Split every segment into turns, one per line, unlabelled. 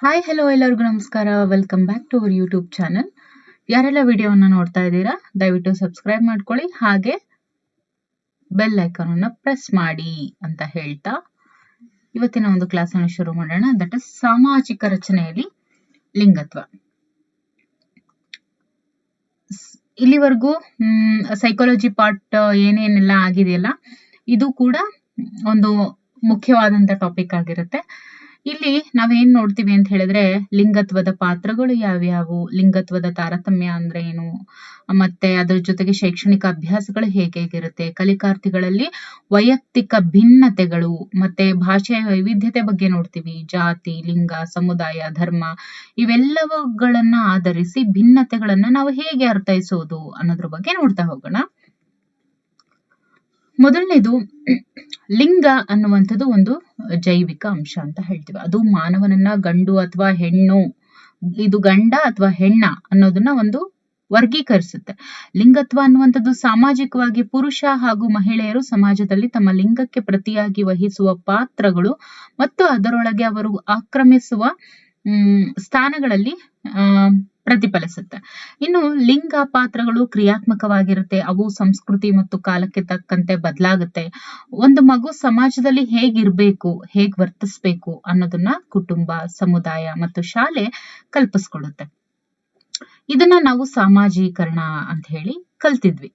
Hi hello ಎಲ್ಲರಿಗೂ ನಮಸ್ಕಾರ. Welcome back to our YouTube channel. ಯಾರೆಲ್ಲ ವಿಡಿಯೋವನ್ನು ನೋಡ್ತಾ ಇದ್ದೀರಾ ದಯವಿಟ್ಟು ಸಬ್ಸ್ಕ್ರೈಬ್ ಮಾಡ್ಕೊಳ್ಳಿ, ಹಾಗೆ ಬೆಲ್ ಐಕಾನ್ ಅನ್ನು ಪ್ರೆಸ್ ಮಾಡಿ ಅಂತ ಹೇಳ್ತಾ ಇವತ್ತಿನ ಒಂದು ಕ್ಲಾಸ್ ಅನ್ನು ಶುರು ಮಾಡೋಣ. ದಟ್ ಇಸ್ ಸಾಮಾಜಿಕ ರಚನೆಯಲ್ಲಿ ಲಿಂಗತ್ವ. ಇಲ್ಲಿವರೆಗೂ ಸೈಕಾಲಜಿ ಪಾರ್ಟ್ ಏನೇನೆಲ್ಲ ಆಗಿದೆಯಲ್ಲ, ಇದು ಕೂಡ ಒಂದು ಮುಖ್ಯವಾದಂತ ಟಾಪಿಕ್ ಆಗಿರುತ್ತೆ. ಇಲ್ಲಿ ನಾವೇನ್ ನೋಡ್ತೀವಿ ಅಂತ ಹೇಳಿದ್ರೆ, ಲಿಂಗತ್ವದ ಪಾತ್ರಗಳು ಯಾವ್ಯಾವು, ಲಿಂಗತ್ವದ ತಾರತಮ್ಯ ಅಂದ್ರೆ ಏನು, ಮತ್ತೆ ಅದ್ರ ಜೊತೆಗೆ ಶೈಕ್ಷಣಿಕ ಅಭ್ಯಾಸಗಳು ಹೇಗಿರುತ್ತೆ, ಕಲಿಕಾರ್ಥಿಗಳಲ್ಲಿ ವೈಯಕ್ತಿಕ ಭಿನ್ನತೆಗಳು, ಮತ್ತೆ ಭಾಷೆಯ ವೈವಿಧ್ಯತೆ ಬಗ್ಗೆ ನೋಡ್ತೀವಿ, ಜಾತಿ, ಲಿಂಗ, ಸಮುದಾಯ, ಧರ್ಮ ಇವೆಲ್ಲವುಗಳನ್ನ ಆಧರಿಸಿ ಭಿನ್ನತೆಗಳನ್ನ ನಾವು ಹೇಗೆ ಅರ್ಥೈಸೋದು ಅನ್ನೋದ್ರ ಬಗ್ಗೆ ನೋಡ್ತಾ ಹೋಗೋಣ. ಮೊದಲನೇದು, ಲಿಂಗ ಅನ್ನುವಂಥದ್ದು ಒಂದು ಜೈವಿಕ ಅಂಶ ಅಂತ ಹೇಳ್ತೀವಿ. ಅದು ಮಾನವನನ್ನ ಗಂಡು ಅಥವಾ ಹೆಣ್ಣು, ಇದು ಗಂಡ ಅಥವಾ ಹೆಣ್ಣ ಅನ್ನೋದನ್ನ ಒಂದು ವರ್ಗೀಕರಿಸುತ್ತೆ. ಲಿಂಗತ್ವ ಅನ್ನುವಂಥದ್ದು ಸಾಮಾಜಿಕವಾಗಿ ಪುರುಷ ಹಾಗೂ ಮಹಿಳೆಯರು ಸಮಾಜದಲ್ಲಿ ತಮ್ಮ ಲಿಂಗಕ್ಕೆ ಪ್ರತಿಯಾಗಿ ವಹಿಸುವ ಪಾತ್ರಗಳು ಮತ್ತು ಅದರೊಳಗೆ ಅವರು ಆಕ್ರಮಿಸುವ ಸ್ಥಾನಗಳಲ್ಲಿ ಪ್ರತಿಫಲಿಸುತ್ತೆ. ಇನ್ನು ಲಿಂಗ ಪಾತ್ರಗಳು ಕ್ರಿಯಾತ್ಮಕವಾಗಿರುತ್ತೆ. ಅವು ಸಂಸ್ಕೃತಿ ಮತ್ತು ಕಾಲಕ್ಕೆ ತಕ್ಕಂತೆ ಬದಲಾಗುತ್ತೆ. ಒಂದು ಮಗು ಸಮಾಜದಲ್ಲಿ ಹೇಗಿರ್ಬೇಕು, ಹೇಗ್ ವರ್ತಿಸ್ಬೇಕು ಅನ್ನೋದನ್ನ ಕುಟುಂಬ, ಸಮುದಾಯ ಮತ್ತು ಶಾಲೆ ಕಲ್ಪಿಸ್ಕೊಡುತ್ತೆ. ಇದನ್ನ ನಾವು ಸಾಮಾಜೀಕರಣ ಅಂತ ಹೇಳಿ ಕಲ್ತಿದ್ವಿ.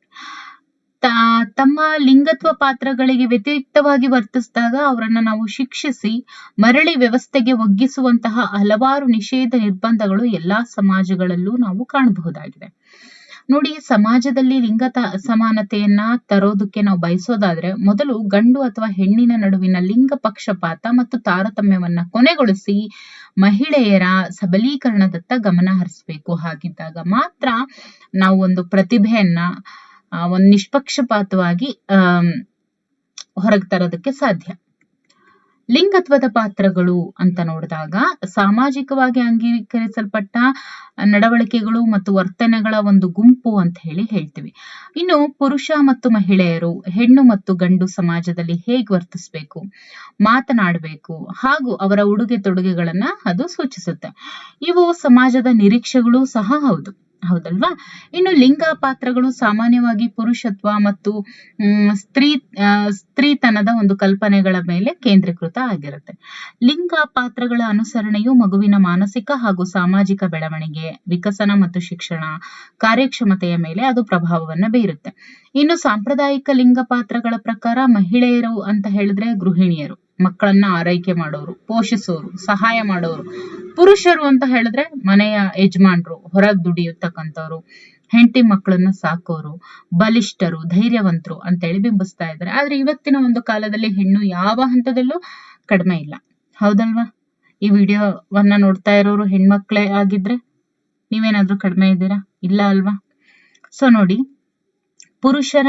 ತಮ್ಮ ಲಿಂಗತ್ವ ಪಾತ್ರಗಳಿಗೆ ವ್ಯತಿರಿಕ್ತವಾಗಿ ವರ್ತಿಸಿದಾಗ ಅವರನ್ನ ನಾವು ಶಿಕ್ಷಿಸಿ ಮರಳಿ ವ್ಯವಸ್ಥೆಗೆ ಒಗ್ಗಿಸುವಂತಹ ಹಲವಾರು ನಿಷೇಧ ನಿರ್ಬಂಧಗಳು ಎಲ್ಲಾ ಸಮಾಜಗಳಲ್ಲೂ ನಾವು ಕಾಣಬಹುದಾಗಿದೆ. ನೋಡಿ, ಸಮಾಜದಲ್ಲಿ ಲಿಂಗ ಸಮಾನತೆಯನ್ನ ತರೋದಕ್ಕೆ ನಾವು ಬಯಸೋದಾದ್ರೆ ಮೊದಲು ಗಂಡು ಅಥವಾ ಹೆಣ್ಣಿನ ನಡುವಿನ ಲಿಂಗ ಪಕ್ಷಪಾತ ಮತ್ತು ತಾರತಮ್ಯವನ್ನ ಕೊನೆಗೊಳಿಸಿ ಮಹಿಳೆಯರ ಸಬಲೀಕರಣದತ್ತ ಗಮನ ಹರಿಸಬೇಕು. ಹಾಗಿದ್ದಾಗ ಮಾತ್ರ ನಾವು ಒಂದು ಪ್ರತಿಭೆಯನ್ನ ಒಂದು ನಿಷ್ಪಕ್ಷಪಾತವಾಗಿ ಹೊರಗೆ ತರೋದಕ್ಕೆ ಸಾಧ್ಯ. ಲಿಂಗತ್ವದ ಪಾತ್ರಗಳು ಅಂತ ನೋಡಿದಾಗ ಸಾಮಾಜಿಕವಾಗಿ ಅಂಗೀಕರಿಸಲ್ಪಟ್ಟ ನಡವಳಿಕೆಗಳು ಮತ್ತು ವರ್ತನೆಗಳ ಒಂದು ಗುಂಪು ಅಂತ ಹೇಳ್ತೀವಿ. ಇನ್ನು ಪುರುಷ ಮತ್ತು ಮಹಿಳೆಯರು, ಹೆಣ್ಣು ಮತ್ತು ಗಂಡು ಸಮಾಜದಲ್ಲಿ ಹೇಗೆ ವರ್ತಿಸ್ಬೇಕು, ಮಾತನಾಡಬೇಕು ಹಾಗೂ ಅವರ ಉಡುಗೆ ತೊಡುಗೆಗಳನ್ನ ಅದು ಸೂಚಿಸುತ್ತೆ. ಇವು ಸಮಾಜದ ನಿರೀಕ್ಷೆಗಳು ಸಹ ಹೌದಲ್ವಾ. ಇನ್ನು ಲಿಂಗ ಪಾತ್ರಗಳು ಸಾಮಾನ್ಯವಾಗಿ ಪುರುಷತ್ವ ಮತ್ತು ಸ್ತ್ರೀತನದ ಒಂದು ಕಲ್ಪನೆಗಳ ಮೇಲೆ ಕೇಂದ್ರೀಕೃತ ಆಗಿರುತ್ತೆ. ಲಿಂಗ ಪಾತ್ರಗಳ ಅನುಸರಣೆಯು ಮಗುವಿನ ಮಾನಸಿಕ ಹಾಗೂ ಸಾಮಾಜಿಕ ಬೆಳವಣಿಗೆ, ವಿಕಸನ ಮತ್ತು ಶಿಕ್ಷಣ, ಕಾರ್ಯಕ್ಷಮತೆಯ ಮೇಲೆ ಅದು ಪ್ರಭಾವವನ್ನ ಬೀರುತ್ತೆ. ಇನ್ನು ಸಾಂಪ್ರದಾಯಿಕ ಲಿಂಗ ಪಾತ್ರಗಳ ಪ್ರಕಾರ ಮಹಿಳೆಯರು ಅಂತ ಹೇಳಿದ್ರೆ ಗೃಹಿಣಿಯರು, ಮಕ್ಕಳನ್ನ ಆರೈಕೆ ಮಾಡೋರು, ಪೋಷಿಸೋರು, ಸಹಾಯ ಮಾಡೋರು. ಪುರುಷರು ಅಂತ ಹೇಳಿದ್ರೆ ಮನೆಯ ಯಜಮಾನ್ರು, ಹೊರಗ್ ದುಡಿಯತಕ್ಕಂಥವ್ರು, ಹೆಂಡತಿ ಮಕ್ಕಳನ್ನ ಸಾಕೋರು, ಬಲಿಷ್ಠರು, ಧೈರ್ಯವಂತರು ಅಂತೇಳಿ ಬಿಂಬಿಸ್ತಾ ಇದ್ದಾರೆ. ಆದ್ರೆ ಇವತ್ತಿನ ಒಂದು ಕಾಲದಲ್ಲಿ ಹೆಣ್ಣು ಯಾವ ಹಂತದಲ್ಲೂ ಕಡಿಮೆ ಇಲ್ಲ, ಹೌದಲ್ವಾ. ಈ ವಿಡಿಯೋವನ್ನ ನೋಡ್ತಾ ಇರೋರು ಹೆಣ್ಮಕ್ಳೇ ಆಗಿದ್ರೆ ನೀವೇನಾದ್ರೂ ಕಡಿಮೆ ಇದ್ದೀರಾ? ಇಲ್ಲ ಅಲ್ವಾ. ಸೊ ನೋಡಿ, ಪುರುಷರ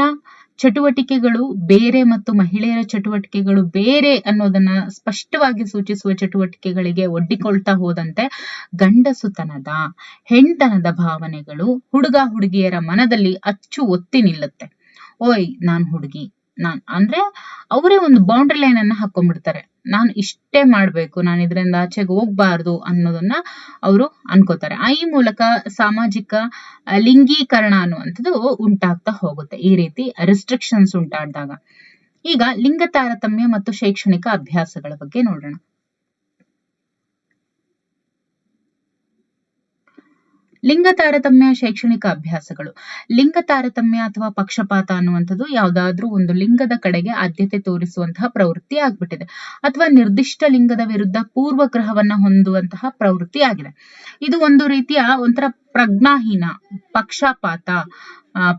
ಚಟುವಟಿಕೆಗಳು ಬೇರೆ ಮತ್ತು ಮಹಿಳೆಯರ ಚಟುವಟಿಕೆಗಳು ಬೇರೆ ಅನ್ನೋದನ್ನ ಸ್ಪಷ್ಟವಾಗಿ ಸೂಚಿಸುವ ಚಟುವಟಿಕೆಗಳಿಗೆ ಒಡ್ಡಿಕೊಳ್ತಾ ಹೋದಂತೆ ಗಂಡಸುತನದ, ಹೆಣ್ತನದ ಭಾವನೆಗಳು ಹುಡುಗ ಹುಡುಗಿಯರ ಮನದಲ್ಲಿ ಅಚ್ಚು ಒತ್ತಿ ನಿಲ್ಲುತ್ತೆ. ಓಯ್ ನಾನ್ ಹುಡುಗಿ, ಅಂದ್ರೆ ಅವರೇ ಒಂದು ಬೌಂಡ್ರಿ ಲೈನ್ ಅನ್ನ ಹಾಕೊಂಡ್ಬಿಡ್ತಾರೆ. ನಾನು ಇಷ್ಟೇ ಮಾಡ್ಬೇಕು, ನಾನು ಇದರಿಂದ ಆಚೆಗೆ ಹೋಗ್ಬಾರ್ದು ಅನ್ನೋದನ್ನ ಅವರು ಅನ್ಕೋತಾರೆ. ಈ ಮೂಲಕ ಸಾಮಾಜಿಕ ಲಿಂಗೀಕರಣ ಅನ್ನುವಂಥದ್ದು ಉಂಟಾಗ್ತಾ ಹೋಗುತ್ತೆ. ಈ ರೀತಿ ರೆಸ್ಟ್ರಿಕ್ಷನ್ಸ್ ಉಂಟಾದಾಗ ಈಗ ಲಿಂಗ ತಾರತಮ್ಯ ಮತ್ತು ಶೈಕ್ಷಣಿಕ ಅಭ್ಯಾಸಗಳ ಬಗ್ಗೆ ನೋಡೋಣ. ಲಿಂಗ ತಾರತಮ್ಯ ಶೈಕ್ಷಣಿಕ ಅಭ್ಯಾಸಗಳು. ಲಿಂಗ ತಾರತಮ್ಯ ಅಥವಾ ಪಕ್ಷಪಾತ ಅನ್ನುವಂಥದ್ದು ಯಾವುದಾದ್ರೂ ಒಂದು ಲಿಂಗದ ಕಡೆಗೆ ಆದ್ಯತೆ ತೋರಿಸುವಂತಹ ಪ್ರವೃತ್ತಿ ಆಗ್ಬಿಟ್ಟಿದೆ, ಅಥವಾ ನಿರ್ದಿಷ್ಟ ಲಿಂಗದ ವಿರುದ್ಧ ಪೂರ್ವಗ್ರಹವನ್ನ ಹೊಂದುವಂತಹ ಪ್ರವೃತ್ತಿ ಆಗಿದೆ. ಇದು ಒಂದು ರೀತಿಯ ಒಂಥರ ಪ್ರಜ್ಞಾಹೀನ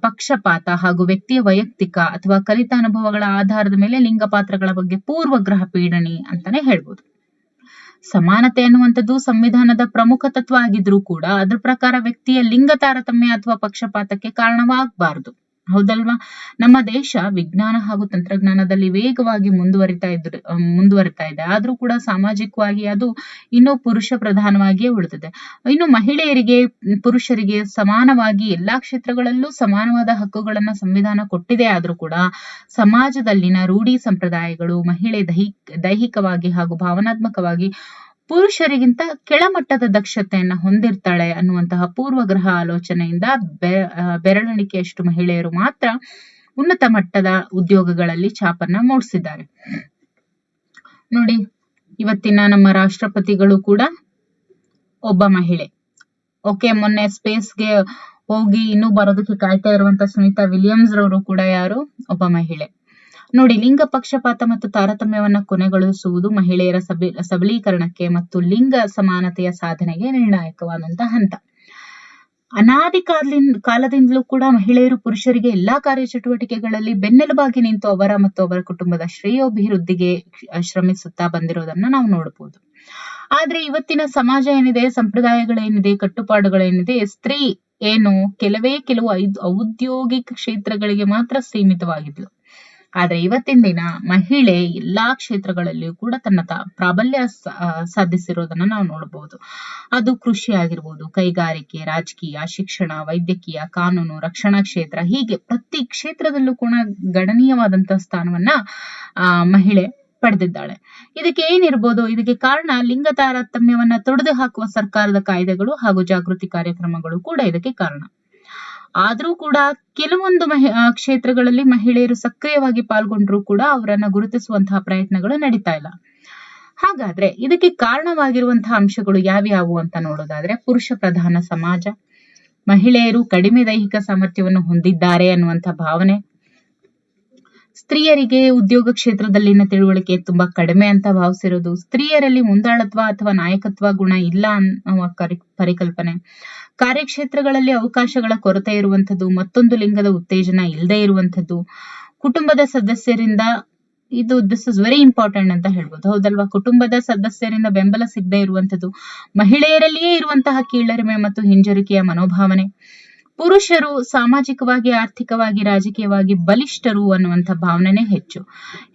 ಪಕ್ಷಪಾತ ಹಾಗೂ ವ್ಯಕ್ತಿಯ ವೈಯಕ್ತಿಕ ಅಥವಾ ಕಲಿತ ಅನುಭವಗಳ ಆಧಾರದ ಮೇಲೆ ಲಿಂಗ ಪಾತ್ರಗಳ ಬಗ್ಗೆ ಪೂರ್ವಗ್ರಹ ಪೀಡನೆ ಅಂತಾನೆ ಹೇಳ್ಬೋದು. ಸಮಾನತೆ ಅನ್ನುವಂಥದ್ದು ಸಂವಿಧಾನದ ಪ್ರಮುಖ ತತ್ವ ಆಗಿದ್ರೂ ಕೂಡ ಅದ್ರ ಪ್ರಕಾರ ವ್ಯಕ್ತಿಯ ಲಿಂಗ ತಾರತಮ್ಯ ಅಥವಾ ಪಕ್ಷಪಾತಕ್ಕೆ ಕಾರಣವಾಗಬಾರದು, ಹೌದಲ್ವಾ. ನಮ್ಮ ದೇಶ ವಿಜ್ಞಾನ ಹಾಗೂ ತಂತ್ರಜ್ಞಾನದಲ್ಲಿ ವೇಗವಾಗಿ ಮುಂದುವರಿತಾ ಇದೆ. ಆದ್ರೂ ಕೂಡ ಸಾಮಾಜಿಕವಾಗಿ ಅದು ಇನ್ನೂ ಪುರುಷ ಪ್ರಧಾನವಾಗಿಯೇ ಉಳಿದಿದೆ. ಇನ್ನು ಮಹಿಳೆಯರಿಗೆ, ಪುರುಷರಿಗೆ ಸಮಾನವಾಗಿ ಎಲ್ಲಾ ಕ್ಷೇತ್ರಗಳಲ್ಲೂ ಸಮಾನವಾದ ಹಕ್ಕುಗಳನ್ನ ಸಂವಿಧಾನ ಕೊಟ್ಟಿದೆ. ಆದ್ರೂ ಕೂಡ ಸಮಾಜದಲ್ಲಿನ ರೂಢಿ ಸಂಪ್ರದಾಯಗಳು ಮಹಿಳೆ ದೈಹಿಕವಾಗಿ ಹಾಗೂ ಭಾವನಾತ್ಮಕವಾಗಿ ಪುರುಷರಿಗಿಂತ ಕೆಳಮಟ್ಟದ ದಕ್ಷತೆಯನ್ನ ಹೊಂದಿರ್ತಾಳೆ ಅನ್ನುವಂತಹ ಪೂರ್ವಗ್ರಹ ಆಲೋಚನೆಯಿಂದ ಬೆರಳೆಣಿಕೆಯಷ್ಟು ಮಹಿಳೆಯರು ಮಾತ್ರ ಉನ್ನತ ಮಟ್ಟದ ಉದ್ಯೋಗಗಳಲ್ಲಿ ಛಾಪನ್ನ ಮೂಡಿಸಿದ್ದಾರೆ. ನೋಡಿ, ಇವತ್ತಿನ ನಮ್ಮ ರಾಷ್ಟ್ರಪತಿಗಳು ಕೂಡ ಒಬ್ಬ ಮಹಿಳೆ. ಓಕೆ, ಮೊನ್ನೆ ಸ್ಪೇಸ್ಗೆ ಹೋಗಿ ಇನ್ನೂ ಬರೋದಕ್ಕೆ ಕಾಯ್ತಾ ಇರುವಂತ ಸುನೀತಾ ವಿಲಿಯಮ್ಸ್ ರವರು ಕೂಡ ಯಾರು? ಒಬ್ಬ ಮಹಿಳೆ. ನೋಡಿ, ಲಿಂಗ ಪಕ್ಷಪಾತ ಮತ್ತು ತಾರತಮ್ಯವನ್ನ ಕೊನೆಗೊಳಿಸುವುದು ಮಹಿಳೆಯರ ಸಬಲೀಕರಣಕ್ಕೆ ಮತ್ತು ಲಿಂಗ ಸಮಾನತೆಯ ಸಾಧನೆಗೆ ನಿರ್ಣಾಯಕವಾದಂತ ಹಂತ. ಅನಾದಿ ಕಾಲದಿಂದಲೂ ಕೂಡ ಮಹಿಳೆಯರು ಪುರುಷರಿಗೆ ಎಲ್ಲಾ ಕಾರ್ಯಚಟುವಟಿಕೆಗಳಲ್ಲಿ ಬೆನ್ನೆಲುಬಾಗಿ ನಿಂತು ಅವರ ಮತ್ತು ಅವರ ಕುಟುಂಬದ ಶ್ರೇಯೋಭಿವೃದ್ಧಿಗೆ ಶ್ರಮಿಸುತ್ತಾ ಬಂದಿರೋದನ್ನ ನಾವು ನೋಡಬಹುದು. ಆದ್ರೆ ಇವತ್ತಿನ ಸಮಾಜ ಏನಿದೆ, ಸಂಪ್ರದಾಯಗಳೇನಿದೆ, ಕಟ್ಟುಪಾಡುಗಳೇನಿದೆ, ಸ್ತ್ರೀ ಕೆಲವು ಔದ್ಯೋಗಿಕ ಕ್ಷೇತ್ರಗಳಿಗೆ ಮಾತ್ರ ಸೀಮಿತವಾಗಿದ್ಲು. ಆದ್ರೆ ಇವತ್ತಿನ ದಿನ ಮಹಿಳೆ ಎಲ್ಲಾ ಕ್ಷೇತ್ರಗಳಲ್ಲಿಯೂ ಕೂಡ ತನ್ನ ಪ್ರಾಬಲ್ಯ ಸಾಧಿಸಿರೋದನ್ನ ನಾವು ನೋಡಬಹುದು. ಅದು ಕೃಷಿ ಆಗಿರ್ಬೋದು, ಕೈಗಾರಿಕೆ, ರಾಜಕೀಯ, ಶಿಕ್ಷಣ, ವೈದ್ಯಕೀಯ, ಕಾನೂನು, ರಕ್ಷಣಾ ಕ್ಷೇತ್ರ, ಹೀಗೆ ಪ್ರತಿ ಕ್ಷೇತ್ರದಲ್ಲೂ ಕೂಡ ಗಣನೀಯವಾದಂತಹ ಸ್ಥಾನವನ್ನ ಮಹಿಳೆ ಪಡೆದಿದ್ದಾಳೆ. ಇದಕ್ಕೆ ಏನಿರ್ಬೋದು? ಇದಕ್ಕೆ ಕಾರಣ ಲಿಂಗ ತಾರತಮ್ಯವನ್ನ ತೊಡೆದು ಹಾಕುವ ಸರ್ಕಾರದ ಕಾಯ್ದೆಗಳು ಹಾಗೂ ಜಾಗೃತಿ ಕಾರ್ಯಕ್ರಮಗಳು ಕೂಡ ಇದಕ್ಕೆ ಕಾರಣ. ಆದ್ರೂ ಕೂಡ ಕೆಲವೊಂದು ಕ್ಷೇತ್ರಗಳಲ್ಲಿ ಮಹಿಳೆಯರು ಸಕ್ರಿಯವಾಗಿ ಪಾಲ್ಗೊಂಡ್ರು ಕೂಡ ಅವರನ್ನ ಗುರುತಿಸುವಂತಹ ಪ್ರಯತ್ನಗಳು ನಡೀತಾ ಇಲ್ಲ. ಹಾಗಾದ್ರೆ ಇದಕ್ಕೆ ಕಾರಣವಾಗಿರುವಂತಹ ಅಂಶಗಳು ಯಾವ್ಯಾವು ಅಂತ ನೋಡೋದಾದ್ರೆ, ಪುರುಷ ಪ್ರಧಾನ ಸಮಾಜ, ಮಹಿಳೆಯರು ಕಡಿಮೆ ದೈಹಿಕ ಸಾಮರ್ಥ್ಯವನ್ನು ಹೊಂದಿದ್ದಾರೆ ಅನ್ನುವಂಥ ಭಾವನೆ, ಸ್ತ್ರೀಯರಿಗೆ ಉದ್ಯೋಗ ಕ್ಷೇತ್ರದಲ್ಲಿನ ತಿಳುವಳಿಕೆ ತುಂಬಾ ಕಡಿಮೆ ಅಂತ ಭಾವಿಸಿರೋದು, ಸ್ತ್ರೀಯರಲ್ಲಿ ಮುಂದಾಳತ್ವ ಅಥವಾ ನಾಯಕತ್ವ ಗುಣ ಇಲ್ಲ ಅನ್ನುವ ಪರಿಕಲ್ಪನೆ, ಕಾರ್ಯಕ್ಷೇತ್ರಗಳಲ್ಲಿ ಅವಕಾಶಗಳ ಕೊರತೆ ಇರುವಂಥದ್ದು, ಮತ್ತೊಂದು ಲಿಂಗದ ಉತ್ತೇಜನ ಇಲ್ಲದೆ ಇರುವಂಥದ್ದು, ಕುಟುಂಬದ ಸದಸ್ಯರಿಂದ ದಿಸ್ ಇಸ್ ವೆರಿ ಇಂಪಾರ್ಟೆಂಟ್ ಅಂತ ಹೇಳ್ಬೋದು, ಹೌದಲ್ವಾ? ಕುಟುಂಬದ ಸದಸ್ಯರಿಂದ ಬೆಂಬಲ ಸಿಗದೆ ಇರುವಂಥದ್ದು, ಮಹಿಳೆಯರಲ್ಲಿಯೇ ಇರುವಂತಹ ಕೀಳರಿಮೆ ಮತ್ತು ಹಿಂಜರಿಕೆಯ ಮನೋಭಾವನೆ, ಪುರುಷರು ಸಾಮಾಜಿಕವಾಗಿ, ಆರ್ಥಿಕವಾಗಿ, ರಾಜಕೀಯವಾಗಿ ಬಲಿಷ್ಠರು ಅನ್ನುವಂಥ ಭಾವನೆ ಹೆಚ್ಚು,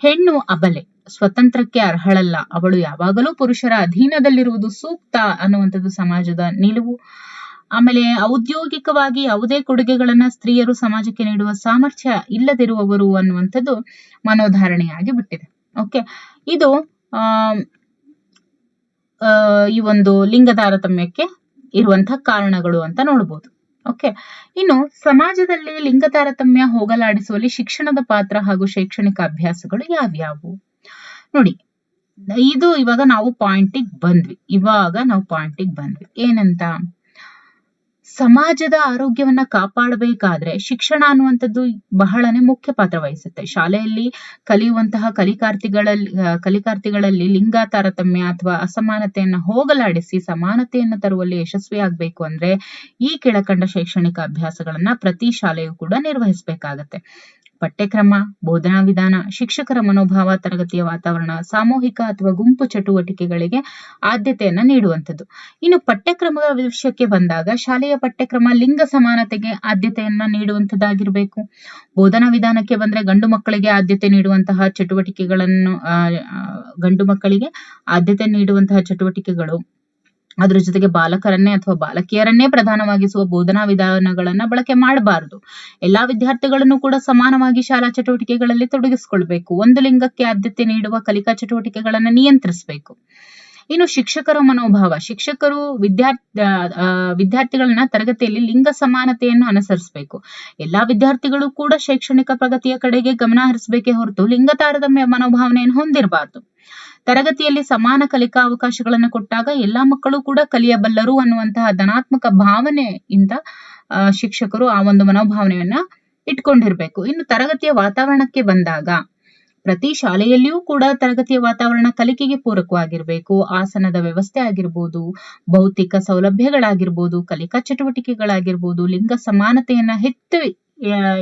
ಹೆಣ್ಣು ಅಬಲೆ, ಸ್ವತಂತ್ರಕ್ಕೆ ಅರ್ಹಳಲ್ಲ, ಅವಳು ಯಾವಾಗಲೂ ಪುರುಷರ ಅಧೀನದಲ್ಲಿರುವುದು ಸೂಕ್ತ ಅನ್ನುವಂಥದ್ದು ಸಮಾಜದ ನಿಲುವು. ಆಮೇಲೆ ಔದ್ಯೋಗಿಕವಾಗಿ ಯಾವುದೇ ಕೊಡುಗೆಗಳನ್ನ ಸ್ತ್ರೀಯರು ಸಮಾಜಕ್ಕೆ ನೀಡುವ ಸಾಮರ್ಥ್ಯ ಇಲ್ಲದಿರುವವರು ಅನ್ನುವಂಥದ್ದು ಮನೋಧಾರಣೆಯಾಗಿ ಬಿಟ್ಟಿದೆ. ಓಕೆ, ಇದು ಈ ಒಂದು ಲಿಂಗ ತಾರತಮ್ಯಕ್ಕೆ ಇರುವಂತಹ ಕಾರಣಗಳು ಅಂತ ನೋಡ್ಬೋದು. ಓಕೆ, ಇನ್ನು ಸಮಾಜದಲ್ಲಿ ಲಿಂಗ ತಾರತಮ್ಯ ಹೋಗಲಾಡಿಸುವಲ್ಲಿ ಶಿಕ್ಷಣದ ಪಾತ್ರ ಹಾಗೂ ಶೈಕ್ಷಣಿಕ ಅಭ್ಯಾಸಗಳು ಯಾವ್ಯಾವು? ನೋಡಿ, ಇವಾಗ ನಾವು ಪಾಯಿಂಟಿಗೆ ಬಂದ್ವಿ. ಏನಂತ? ಸಮಾಜದ ಆರೋಗ್ಯವನ್ನ ಕಾಪಾಡಬೇಕಾದ್ರೆ ಶಿಕ್ಷಣ ಅನ್ನುವಂಥದ್ದು ಬಹಳನೇ ಮುಖ್ಯ ಪಾತ್ರ ವಹಿಸುತ್ತೆ. ಶಾಲೆಯಲ್ಲಿ ಕಲಿಯುವಂತಹ ಕಲಿಕಾರ್ಥಿಗಳಲ್ಲಿ ಲಿಂಗ ತಾರತಮ್ಯ ಅಥವಾ ಅಸಮಾನತೆಯನ್ನ ಹೋಗಲಾಡಿಸಿ ಸಮಾನತೆಯನ್ನು ತರುವಲ್ಲಿ ಯಶಸ್ವಿಯಾಗಬೇಕು ಅಂದ್ರೆ ಈ ಕೆಳಕಂಡ ಶೈಕ್ಷಣಿಕ ಅಭ್ಯಾಸಗಳನ್ನ ಪ್ರತಿ ಶಾಲೆಯೂ ಕೂಡ ನಿರ್ವಹಿಸಬೇಕಾಗತ್ತೆ. ಪಠ್ಯಕ್ರಮ, ಬೋಧನಾ ವಿಧಾನ, ಶಿಕ್ಷಕರ ಮನೋಭಾವ, ತರಗತಿಯ ವಾತಾವರಣ, ಸಾಮೂಹಿಕ ಅಥವಾ ಗುಂಪು ಚಟುವಟಿಕೆಗಳಿಗೆ ಆದ್ಯತೆಯನ್ನ ನೀಡುವಂಥದ್ದು. ಇನ್ನು ಪಠ್ಯಕ್ರಮದ ವಿಷಯಕ್ಕೆ ಬಂದಾಗ ಶಾಲೆಯ ಪಠ್ಯಕ್ರಮ ಲಿಂಗ ಸಮಾನತೆಗೆ ಆದ್ಯತೆಯನ್ನ ನೀಡುವಂಥದ್ದಾಗಿರ್ಬೇಕು. ಬೋಧನಾ ವಿಧಾನಕ್ಕೆ ಬಂದ್ರೆ ಗಂಡು ಮಕ್ಕಳಿಗೆ ಆದ್ಯತೆ ನೀಡುವಂತಹ ಚಟುವಟಿಕೆಗಳು, ಅದ್ರ ಜೊತೆಗೆ ಬಾಲಕರನ್ನೇ ಅಥವಾ ಬಾಲಕಿಯರನ್ನೇ ಪ್ರಧಾನವಾಗಿಸುವ ಬೋಧನಾ ವಿಧಾನಗಳನ್ನ ಬಳಕೆ ಮಾಡಬಾರದು. ಎಲ್ಲಾ ವಿದ್ಯಾರ್ಥಿಗಳನ್ನು ಕೂಡ ಸಮಾನವಾಗಿ ಶಾಲಾ ಚಟುವಟಿಕೆಗಳಲ್ಲಿ ತೊಡಗಿಸಿಕೊಳ್ಬೇಕು. ಒಂದು ಲಿಂಗಕ್ಕೆ ಆದ್ಯತೆ ನೀಡುವ ಕಲಿಕಾ ಚಟುವಟಿಕೆಗಳನ್ನ ನಿಯಂತ್ರಿಸಬೇಕು. ಇನ್ನು ಶಿಕ್ಷಕರ ಮನೋಭಾವ, ಶಿಕ್ಷಕರು ವಿದ್ಯಾರ್ಥಿಗಳನ್ನ ತರಗತಿಯಲ್ಲಿ ಲಿಂಗ ಸಮಾನತೆಯನ್ನು ಅನುಸರಿಸಬೇಕು. ಎಲ್ಲಾ ವಿದ್ಯಾರ್ಥಿಗಳು ಕೂಡ ಶೈಕ್ಷಣಿಕ ಪ್ರಗತಿಯ ಕಡೆಗೆ ಗಮನ ಹರಿಸಬೇಕೇ ಹೊರತು ಲಿಂಗ ತಾರತಮ್ಯ ಮನೋಭಾವನೆಯನ್ನು ಹೊಂದಿರಬಾರದು. ತರಗತಿಯಲ್ಲಿ ಸಮಾನ ಕಲಿಕಾ ಅವಕಾಶಗಳನ್ನು ಕೊಟ್ಟಾಗ ಎಲ್ಲಾ ಮಕ್ಕಳು ಕೂಡ ಕಲಿಯಬಲ್ಲರು ಅನ್ನುವಂತಹ ಧನಾತ್ಮಕ ಭಾವನೆಯಿಂದ ಶಿಕ್ಷಕರು ಆ ಒಂದು ಮನೋಭಾವನೆಯನ್ನ ಇಟ್ಕೊಂಡಿರ್ಬೇಕು. ಇನ್ನು ತರಗತಿಯ ವಾತಾವರಣಕ್ಕೆ ಬಂದಾಗ ಪ್ರತಿ ಶಾಲೆಯಲ್ಲಿಯೂ ಕೂಡ ತರಗತಿಯ ವಾತಾವರಣ ಕಲಿಕೆಗೆ ಪೂರಕವಾಗಿರ್ಬೇಕು. ಆಸನದ ವ್ಯವಸ್ಥೆ ಆಗಿರ್ಬೋದು, ಭೌತಿಕ ಸೌಲಭ್ಯಗಳಾಗಿರ್ಬೋದು, ಕಲಿಕಾ ಚಟುವಟಿಕೆಗಳಾಗಿರ್ಬೋದು, ಲಿಂಗ ಸಮಾನತೆಯನ್ನ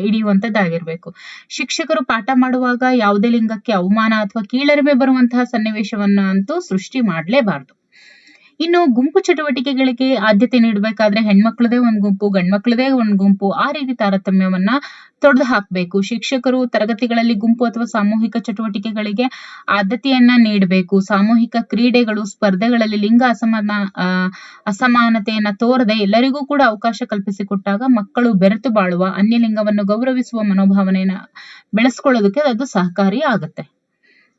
ಹಿಡಿಯುವಂತದ್ದಾಗಿರ್ಬೇಕು. ಶಿಕ್ಷಕರು ಪಾಠ ಮಾಡುವಾಗ ಯಾವುದೇ ಲಿಂಗಕ್ಕೆ ಅವಮಾನ ಅಥವಾ ಕೀಳರಿಮೆ ಬರುವಂತಹ ಸನ್ನಿವೇಶವನ್ನ ಅಂತೂ ಸೃಷ್ಟಿ ಮಾಡಲೇಬಾರದು. ಇನ್ನು ಗುಂಪು ಚಟುವಟಿಕೆಗಳಿಗೆ ಆದ್ಯತೆ ನೀಡಬೇಕಾದ್ರೆ ಹೆಣ್ಮಕ್ಳದೇ ಒಂದ್ ಗುಂಪು, ಗಂಡ್ಮಕ್ಳದೇ ಒಂದ್ ಗುಂಪು, ಆ ರೀತಿ ತಾರತಮ್ಯವನ್ನ ತೊಡೆದು ಹಾಕ್ಬೇಕು. ಶಿಕ್ಷಕರು ತರಗತಿಗಳಲ್ಲಿ ಗುಂಪು ಅಥವಾ ಸಾಮೂಹಿಕ ಚಟುವಟಿಕೆಗಳಿಗೆ ಆದ್ಯತೆಯನ್ನ ನೀಡಬೇಕು. ಸಾಮೂಹಿಕ ಕ್ರೀಡೆಗಳು, ಸ್ಪರ್ಧೆಗಳಲ್ಲಿ ಲಿಂಗ ಅಸಮಾನತೆಯನ್ನ ತೋರದೆ ಎಲ್ಲರಿಗೂ ಕೂಡ ಅವಕಾಶ ಕಲ್ಪಿಸಿಕೊಟ್ಟಾಗ ಮಕ್ಕಳು ಬೆರೆತು ಬಾಳುವ, ಅನ್ಯ ಲಿಂಗವನ್ನು ಗೌರವಿಸುವ ಮನೋಭಾವನೆಯನ್ನ ಬೆಳೆಸ್ಕೊಳ್ಳೋದಕ್ಕೆ ಅದು ಸಹಕಾರಿ ಆಗುತ್ತೆ.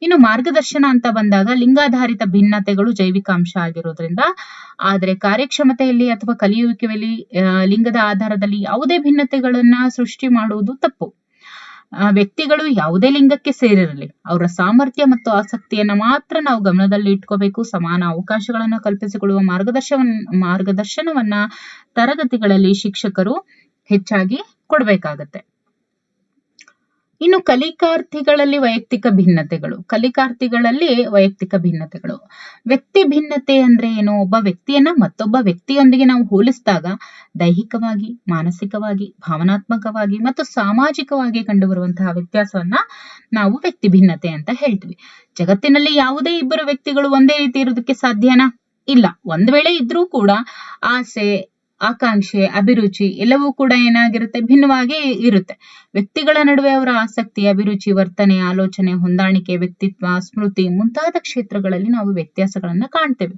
ಇನ್ನು ಮಾರ್ಗದರ್ಶನ ಅಂತ ಬಂದಾಗ ಲಿಂಗಾಧಾರಿತ ಭಿನ್ನತೆಗಳು ಜೈವಿಕ ಅಂಶ ಆಗಿರೋದ್ರಿಂದ, ಆದರೆ ಕಾರ್ಯಕ್ಷಮತೆಯಲ್ಲಿ ಅಥವಾ ಕಲಿಯುವಿಕೆಯಲ್ಲಿ ಲಿಂಗದ ಆಧಾರದಲ್ಲಿ ಯಾವುದೇ ಭಿನ್ನತೆಗಳನ್ನ ಸೃಷ್ಟಿ ಮಾಡುವುದು ತಪ್ಪು. ವ್ಯಕ್ತಿಗಳು ಯಾವುದೇ ಲಿಂಗಕ್ಕೆ ಸೇರಿರಲಿ, ಅವರ ಸಾಮರ್ಥ್ಯ ಮತ್ತು ಆಸಕ್ತಿಯನ್ನ ಮಾತ್ರ ನಾವು ಗಮನದಲ್ಲಿ ಇಟ್ಕೋಬೇಕು. ಸಮಾನ ಅವಕಾಶಗಳನ್ನ ಕಲ್ಪಿಸಿಕೊಳ್ಳುವ ಮಾರ್ಗದರ್ಶನವನ್ನ ತರಗತಿಗಳಲ್ಲಿ ಶಿಕ್ಷಕರು ಹೆಚ್ಚಾಗಿ ಕೊಡಬೇಕಾಗತ್ತೆ. ಇನ್ನು ಕಲಿಕಾರ್ಥಿಗಳಲ್ಲಿ ವೈಯಕ್ತಿಕ ಭಿನ್ನತೆಗಳು. ವ್ಯಕ್ತಿ ಭಿನ್ನತೆ ಅಂದ್ರೆ ಏನು? ಒಬ್ಬ ವ್ಯಕ್ತಿಯನ್ನ ಮತ್ತೊಬ್ಬ ವ್ಯಕ್ತಿಯೊಂದಿಗೆ ನಾವು ಹೋಲಿಸಿದಾಗ ದೈಹಿಕವಾಗಿ, ಮಾನಸಿಕವಾಗಿ, ಭಾವನಾತ್ಮಕವಾಗಿ ಮತ್ತು ಸಾಮಾಜಿಕವಾಗಿ ಕಂಡುಬರುವಂತಹ ವ್ಯತ್ಯಾಸವನ್ನ ನಾವು ವ್ಯಕ್ತಿ ಭಿನ್ನತೆ ಅಂತ ಹೇಳ್ತೀವಿ. ಜಗತ್ತಿನಲ್ಲಿ ಯಾವುದೇ ಇಬ್ಬರು ವ್ಯಕ್ತಿಗಳು ಒಂದೇ ರೀತಿ ಇರೋದಕ್ಕೆ ಸಾಧ್ಯನಾ? ಇಲ್ಲ. ಒಂದ್ ವೇಳೆ ಇದ್ರೂ ಕೂಡ ಆಸೆ, ಆಕಾಂಕ್ಷೆ, ಅಭಿರುಚಿ ಎಲ್ಲವೂ ಕೂಡ ಏನಾಗಿರುತ್ತೆ? ಭಿನ್ನವಾಗಿ ಇರುತ್ತೆ. ವ್ಯಕ್ತಿಗಳ ನಡುವೆ ಅವರ ಆಸಕ್ತಿ, ಅಭಿರುಚಿ, ವರ್ತನೆ, ಆಲೋಚನೆ, ಹೊಂದಾಣಿಕೆ, ವ್ಯಕ್ತಿತ್ವ, ಸ್ಮೃತಿ ಮುಂತಾದ ಕ್ಷೇತ್ರಗಳಲ್ಲಿ ನಾವು ವ್ಯತ್ಯಾಸಗಳನ್ನ ಕಾಣ್ತೇವೆ.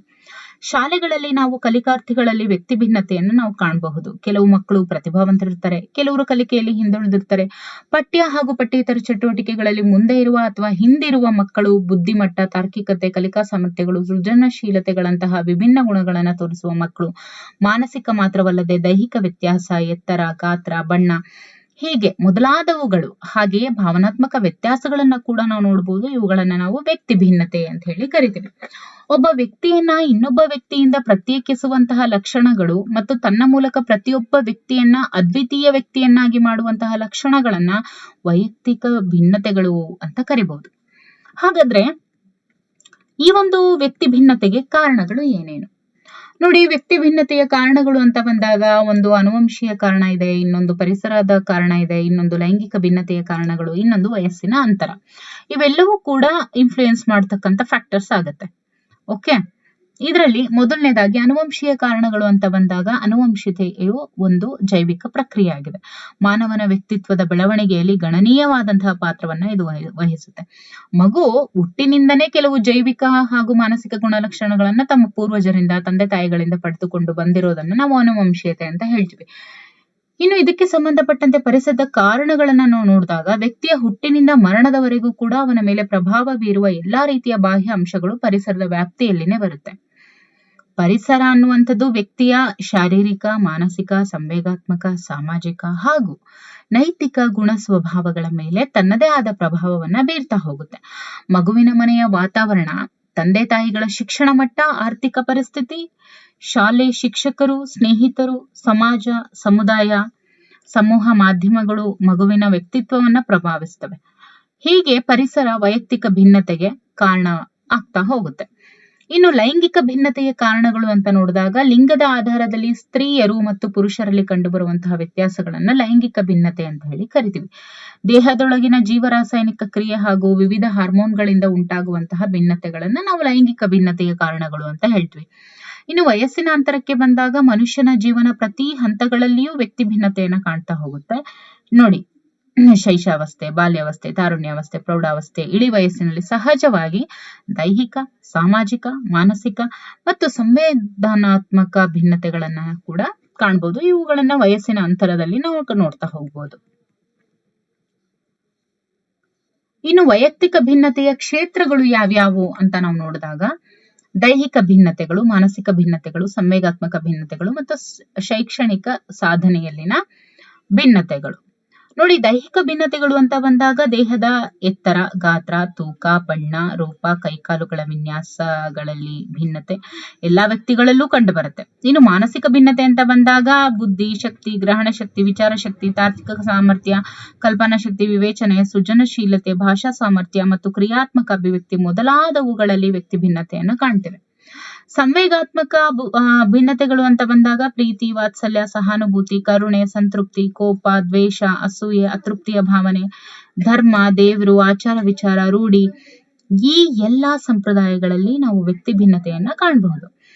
ಶಾಲೆಗಳಲ್ಲಿ ನಾವು ಕಲಿಕಾರ್ಥಿಗಳಲ್ಲಿ ವ್ಯಕ್ತಿ ಭಿನ್ನತೆಯನ್ನು ನಾವು ಕಾಣಬಹುದು. ಕೆಲವು ಮಕ್ಕಳು ಪ್ರತಿಭಾವಂತರಿರ್ತಾರೆ, ಕೆಲವರು ಕಲಿಕೆಯಲ್ಲಿ ಹಿಂದುಳಿದಿರ್ತಾರೆ. ಪಠ್ಯ ಹಾಗೂ ಪಠ್ಯೇತರ ಚಟುವಟಿಕೆಗಳಲ್ಲಿ ಮುಂದೆ ಇರುವ ಅಥವಾ ಹಿಂದಿರುವ ಮಕ್ಕಳು ಬುದ್ಧಿಮಟ್ಟ, ತಾರ್ಕಿಕತೆ, ಕಲಿಕಾ ಸಾಮರ್ಥ್ಯಗಳು, ಸೃಜನಶೀಲತೆಗಳಂತಹ ವಿಭಿನ್ನ ಗುಣಗಳನ್ನು ತೋರಿಸುವ ಮಕ್ಕಳು. ಮಾನಸಿಕ ಮಾತ್ರವಲ್ಲದೆ ದೈಹಿಕ ವ್ಯತ್ಯಾಸ, ಎತ್ತರ, ಗಾತ್ರ, ಬಣ್ಣ ಹೀಗೆ ಮೊದಲಾದವುಗಳು, ಹಾಗೆಯೇ ಭಾವನಾತ್ಮಕ ವ್ಯತ್ಯಾಸಗಳನ್ನ ಕೂಡ ನಾವು ನೋಡಬಹುದು. ಇವುಗಳನ್ನ ನಾವು ವ್ಯಕ್ತಿ ಭಿನ್ನತೆ ಅಂತ ಹೇಳಿ ಕರಿತೀವಿ. ಒಬ್ಬ ವ್ಯಕ್ತಿಯನ್ನ ಇನ್ನೊಬ್ಬ ವ್ಯಕ್ತಿಯಿಂದ ಪ್ರತ್ಯೇಕಿಸುವಂತಹ ಲಕ್ಷಣಗಳು ಮತ್ತು ತನ್ನ ಮೂಲಕ ಪ್ರತಿಯೊಬ್ಬ ವ್ಯಕ್ತಿಯನ್ನ ಅದ್ವಿತೀಯ ವ್ಯಕ್ತಿಯನ್ನಾಗಿ ಮಾಡುವಂತಹ ಲಕ್ಷಣಗಳನ್ನ ವೈಯಕ್ತಿಕ ಭಿನ್ನತೆಗಳು ಅಂತ ಕರಿಬಹುದು. ಹಾಗಾದ್ರೆ ಈ ಒಂದು ವ್ಯಕ್ತಿ ಭಿನ್ನತೆಗೆ ಕಾರಣಗಳು ಏನೇನು? ನೋಡಿ, ವ್ಯಕ್ತಿ ಭಿನ್ನತೆಯ ಕಾರಣಗಳು ಅಂತ ಬಂದಾಗ ಒಂದು ಅನುವಂಶೀಯ ಕಾರಣ ಇದೆ, ಇನ್ನೊಂದು ಪರಿಸರದ ಕಾರಣ ಇದೆ, ಇನ್ನೊಂದು ಲೈಂಗಿಕ ಭಿನ್ನತೆಯ ಕಾರಣಗಳು, ಇನ್ನೊಂದು ವಯಸ್ಸಿನ ಅಂತರ. ಇವೆಲ್ಲವೂ ಕೂಡ ಇನ್ಫ್ಲೂಯೆನ್ಸ್ ಮಾಡ್ತಕ್ಕಂಥ ಫ್ಯಾಕ್ಟರ್ಸ್ ಆಗತ್ತೆ. ಓಕೆ, ಇದರಲ್ಲಿ ಮೊದಲನೇದಾಗಿ ಅನುವಂಶೀಯ ಕಾರಣಗಳು ಅಂತ ಬಂದಾಗ, ಅನುವಂಶಿತೆಯು ಒಂದು ಜೈವಿಕ ಪ್ರಕ್ರಿಯೆ ಆಗಿದೆ. ಮಾನವನ ವ್ಯಕ್ತಿತ್ವದ ಬೆಳವಣಿಗೆಯಲ್ಲಿ ಗಣನೀಯವಾದಂತಹ ಪಾತ್ರವನ್ನ ಇದು ವಹಿಸುತ್ತೆ. ಮಗು ಹುಟ್ಟಿನಿಂದನೇ ಕೆಲವು ಜೈವಿಕ ಹಾಗೂ ಮಾನಸಿಕ ಗುಣಲಕ್ಷಣಗಳನ್ನ ತಮ್ಮ ಪೂರ್ವಜರಿಂದ, ತಂದೆ ತಾಯಿಗಳಿಂದ ಪಡೆದುಕೊಂಡು ಬಂದಿರೋದನ್ನ ನಾವು ಅನುವಂಶೀಯತೆ ಅಂತ ಹೇಳ್ತೀವಿ. ಇನ್ನು ಇದಕ್ಕೆ ಸಂಬಂಧಪಟ್ಟಂತೆ ಪರಿಸರದ ಕಾರಣಗಳನ್ನ ನಾವು ನೋಡಿದಾಗ, ವ್ಯಕ್ತಿಯ ಹುಟ್ಟಿನಿಂದ ಮರಣದವರೆಗೂ ಕೂಡ ಅವನ ಮೇಲೆ ಪ್ರಭಾವ ಬೀರುವ ಎಲ್ಲಾ ರೀತಿಯ ಬಾಹ್ಯ ಅಂಶಗಳು ಪರಿಸರದ ವ್ಯಾಪ್ತಿಯಲ್ಲಿನೇ ಬರುತ್ತೆ. ಪರಿಸರ ಅನ್ನುವಂಥದ್ದು ವ್ಯಕ್ತಿಯ ಶಾರೀರಿಕ, ಮಾನಸಿಕ, ಸಂವೇಗಾತ್ಮಕ, ಸಾಮಾಜಿಕ ಹಾಗೂ ನೈತಿಕ ಗುಣ ಸ್ವಭಾವಗಳ ಮೇಲೆ ತನ್ನದೇ ಆದ ಪ್ರಭಾವವನ್ನ ಬೀರ್ತಾ ಹೋಗುತ್ತೆ. ಮಗುವಿನ ಮನೆಯ ವಾತಾವರಣ, ತಂದೆ ತಾಯಿಗಳ ಶಿಕ್ಷಣ ಮಟ್ಟ, ಆರ್ಥಿಕ ಪರಿಸ್ಥಿತಿ, ಶಾಲೆ, ಶಿಕ್ಷಕರು, ಸ್ನೇಹಿತರು, ಸಮಾಜ, ಸಮುದಾಯ, ಸಮೂಹ ಮಾಧ್ಯಮಗಳು ಮಗುವಿನ ವ್ಯಕ್ತಿತ್ವವನ್ನ ಪ್ರಭಾವಿಸ್ತವೆ. ಹೀಗೆ ಪರಿಸರ ವೈಯಕ್ತಿಕ ಭಿನ್ನತೆಗೆ ಕಾರಣ ಆಗ್ತಾ ಹೋಗುತ್ತೆ. ಇನ್ನು ಲೈಂಗಿಕ ಭಿನ್ನತೆಯ ಕಾರಣಗಳು ಅಂತ ನೋಡಿದಾಗ, ಲಿಂಗದ ಆಧಾರದಲ್ಲಿ ಸ್ತ್ರೀಯರು ಮತ್ತು ಪುರುಷರಲ್ಲಿ ಕಂಡುಬರುವಂತಹ ವ್ಯತ್ಯಾಸಗಳನ್ನ ಲೈಂಗಿಕ ಭಿನ್ನತೆ ಅಂತ ಹೇಳಿ ಕರಿತೀವಿ. ದೇಹದೊಳಗಿನ ಜೀವರಾಸಾಯನಿಕ ಕ್ರಿಯೆ ಹಾಗೂ ವಿವಿಧ ಹಾರ್ಮೋನ್ಗಳಿಂದ ಉಂಟಾಗುವಂತಹ ಭಿನ್ನತೆಗಳನ್ನ ನಾವು ಲೈಂಗಿಕ ಭಿನ್ನತೆಯ ಕಾರಣಗಳು ಅಂತ ಹೇಳ್ತೀವಿ. ಇನ್ನು ವಯಸ್ಸಿನ ಅಂತರಕ್ಕೆ ಬಂದಾಗ, ಮನುಷ್ಯನ ಜೀವನ ಪ್ರತಿ ಹಂತಗಳಲ್ಲಿಯೂ ವ್ಯಕ್ತಿ ಭಿನ್ನತೆಯನ್ನ ಕಾಣ್ತಾ ಹೋಗುತ್ತೆ. ನೋಡಿ, ಶೈಶಾವಸ್ಥೆ, ಬಾಲ್ಯಾವಸ್ಥೆ, ತಾರುಣ್ಯಾವಸ್ಥೆ, ಪ್ರೌಢಾವಸ್ಥೆ, ಇಳಿ ವಯಸ್ಸಿನಲ್ಲಿ ಸಹಜವಾಗಿ ದೈಹಿಕ, ಸಾಮಾಜಿಕ, ಮಾನಸಿಕ ಮತ್ತು ಸಂವೇದನಾತ್ಮಕ ಭಿನ್ನತೆಗಳನ್ನ ಕೂಡ ಕಾಣಬಹುದು. ಇವುಗಳನ್ನ ವಯಸ್ಸಿನ ಅಂತರದಲ್ಲಿ ನಾವು ನೋಡ್ತಾ ಹೋಗ್ಬೋದು. ಇನ್ನು ವೈಯಕ್ತಿಕ ಭಿನ್ನತೆಯ ಕ್ಷೇತ್ರಗಳು ಯಾವ್ಯಾವು ಅಂತ ನಾವು ನೋಡಿದಾಗ, ದೈಹಿಕ ಭಿನ್ನತೆಗಳು, ಮಾನಸಿಕ ಭಿನ್ನತೆಗಳು, ಸಂವೇಗಾತ್ಮಕ ಭಿನ್ನತೆಗಳು ಮತ್ತು ಶೈಕ್ಷಣಿಕ ಸಾಧನೆಯಲ್ಲಿನ ಭಿನ್ನತೆಗಳು. ನೋಡಿ, ದೈಹಿಕ ಭಿನ್ನತೆಗಳು ಅಂತ ಬಂದಾಗ ದೇಹದ ಎತ್ತರ, ಗಾತ್ರ, ತೂಕ, ಬಣ್ಣ, ರೂಪ, ಕೈಕಾಲುಗಳ ವಿನ್ಯಾಸಗಳಲ್ಲಿ ಭಿನ್ನತೆ ಎಲ್ಲಾ ವ್ಯಕ್ತಿಗಳಲ್ಲೂ ಕಂಡು ಬರುತ್ತೆ. ಇನ್ನು ಮಾನಸಿಕ ಭಿನ್ನತೆ ಅಂತ ಬಂದಾಗ ಬುದ್ಧಿ ಶಕ್ತಿ, ಗ್ರಹಣ ಶಕ್ತಿ, ವಿಚಾರ ಶಕ್ತಿ, ತಾರ್ಕಿಕ ಸಾಮರ್ಥ್ಯ, ಕಲ್ಪನಾ ಶಕ್ತಿ, ವಿವೇಚನೆ, ಸೃಜನಶೀಲತೆ, ಭಾಷಾ ಸಾಮರ್ಥ್ಯ ಮತ್ತು ಕ್ರಿಯಾತ್ಮಕ ಅಭಿವ್ಯಕ್ತಿ ಮೊದಲಾದವುಗಳಲ್ಲಿ ವ್ಯಕ್ತಿ ಭಿನ್ನತೆಯನ್ನು ಕಾಣ್ತೇವೆ. ಸಂವೇಗಾತ್ಮಕ ಭಿನ್ನತೆಗಳು ಅಂತ ಬಂದಾಗ ಪ್ರೀತಿ, ವಾತ್ಸಲ್ಯ, ಸಹಾನುಭೂತಿ, ಕರುಣೆ, ಸಂತೃಪ್ತಿ, ಕೋಪ, ದ್ವೇಷ, ಅಸೂಯೆ, ಅತೃಪ್ತಿಯ ಭಾವನೆ, ಧರ್ಮ, ದೇವರು, ಆಚಾರ ವಿಚಾರ, ರೂಢಿ ಈ ಎಲ್ಲಾ ಸಂಪ್ರದಾಯಗಳಲ್ಲಿ ನಾವು ವ್ಯಕ್ತಿ ಭಿನ್ನತೆಯನ್ನ ಕಾಣಬಹುದು.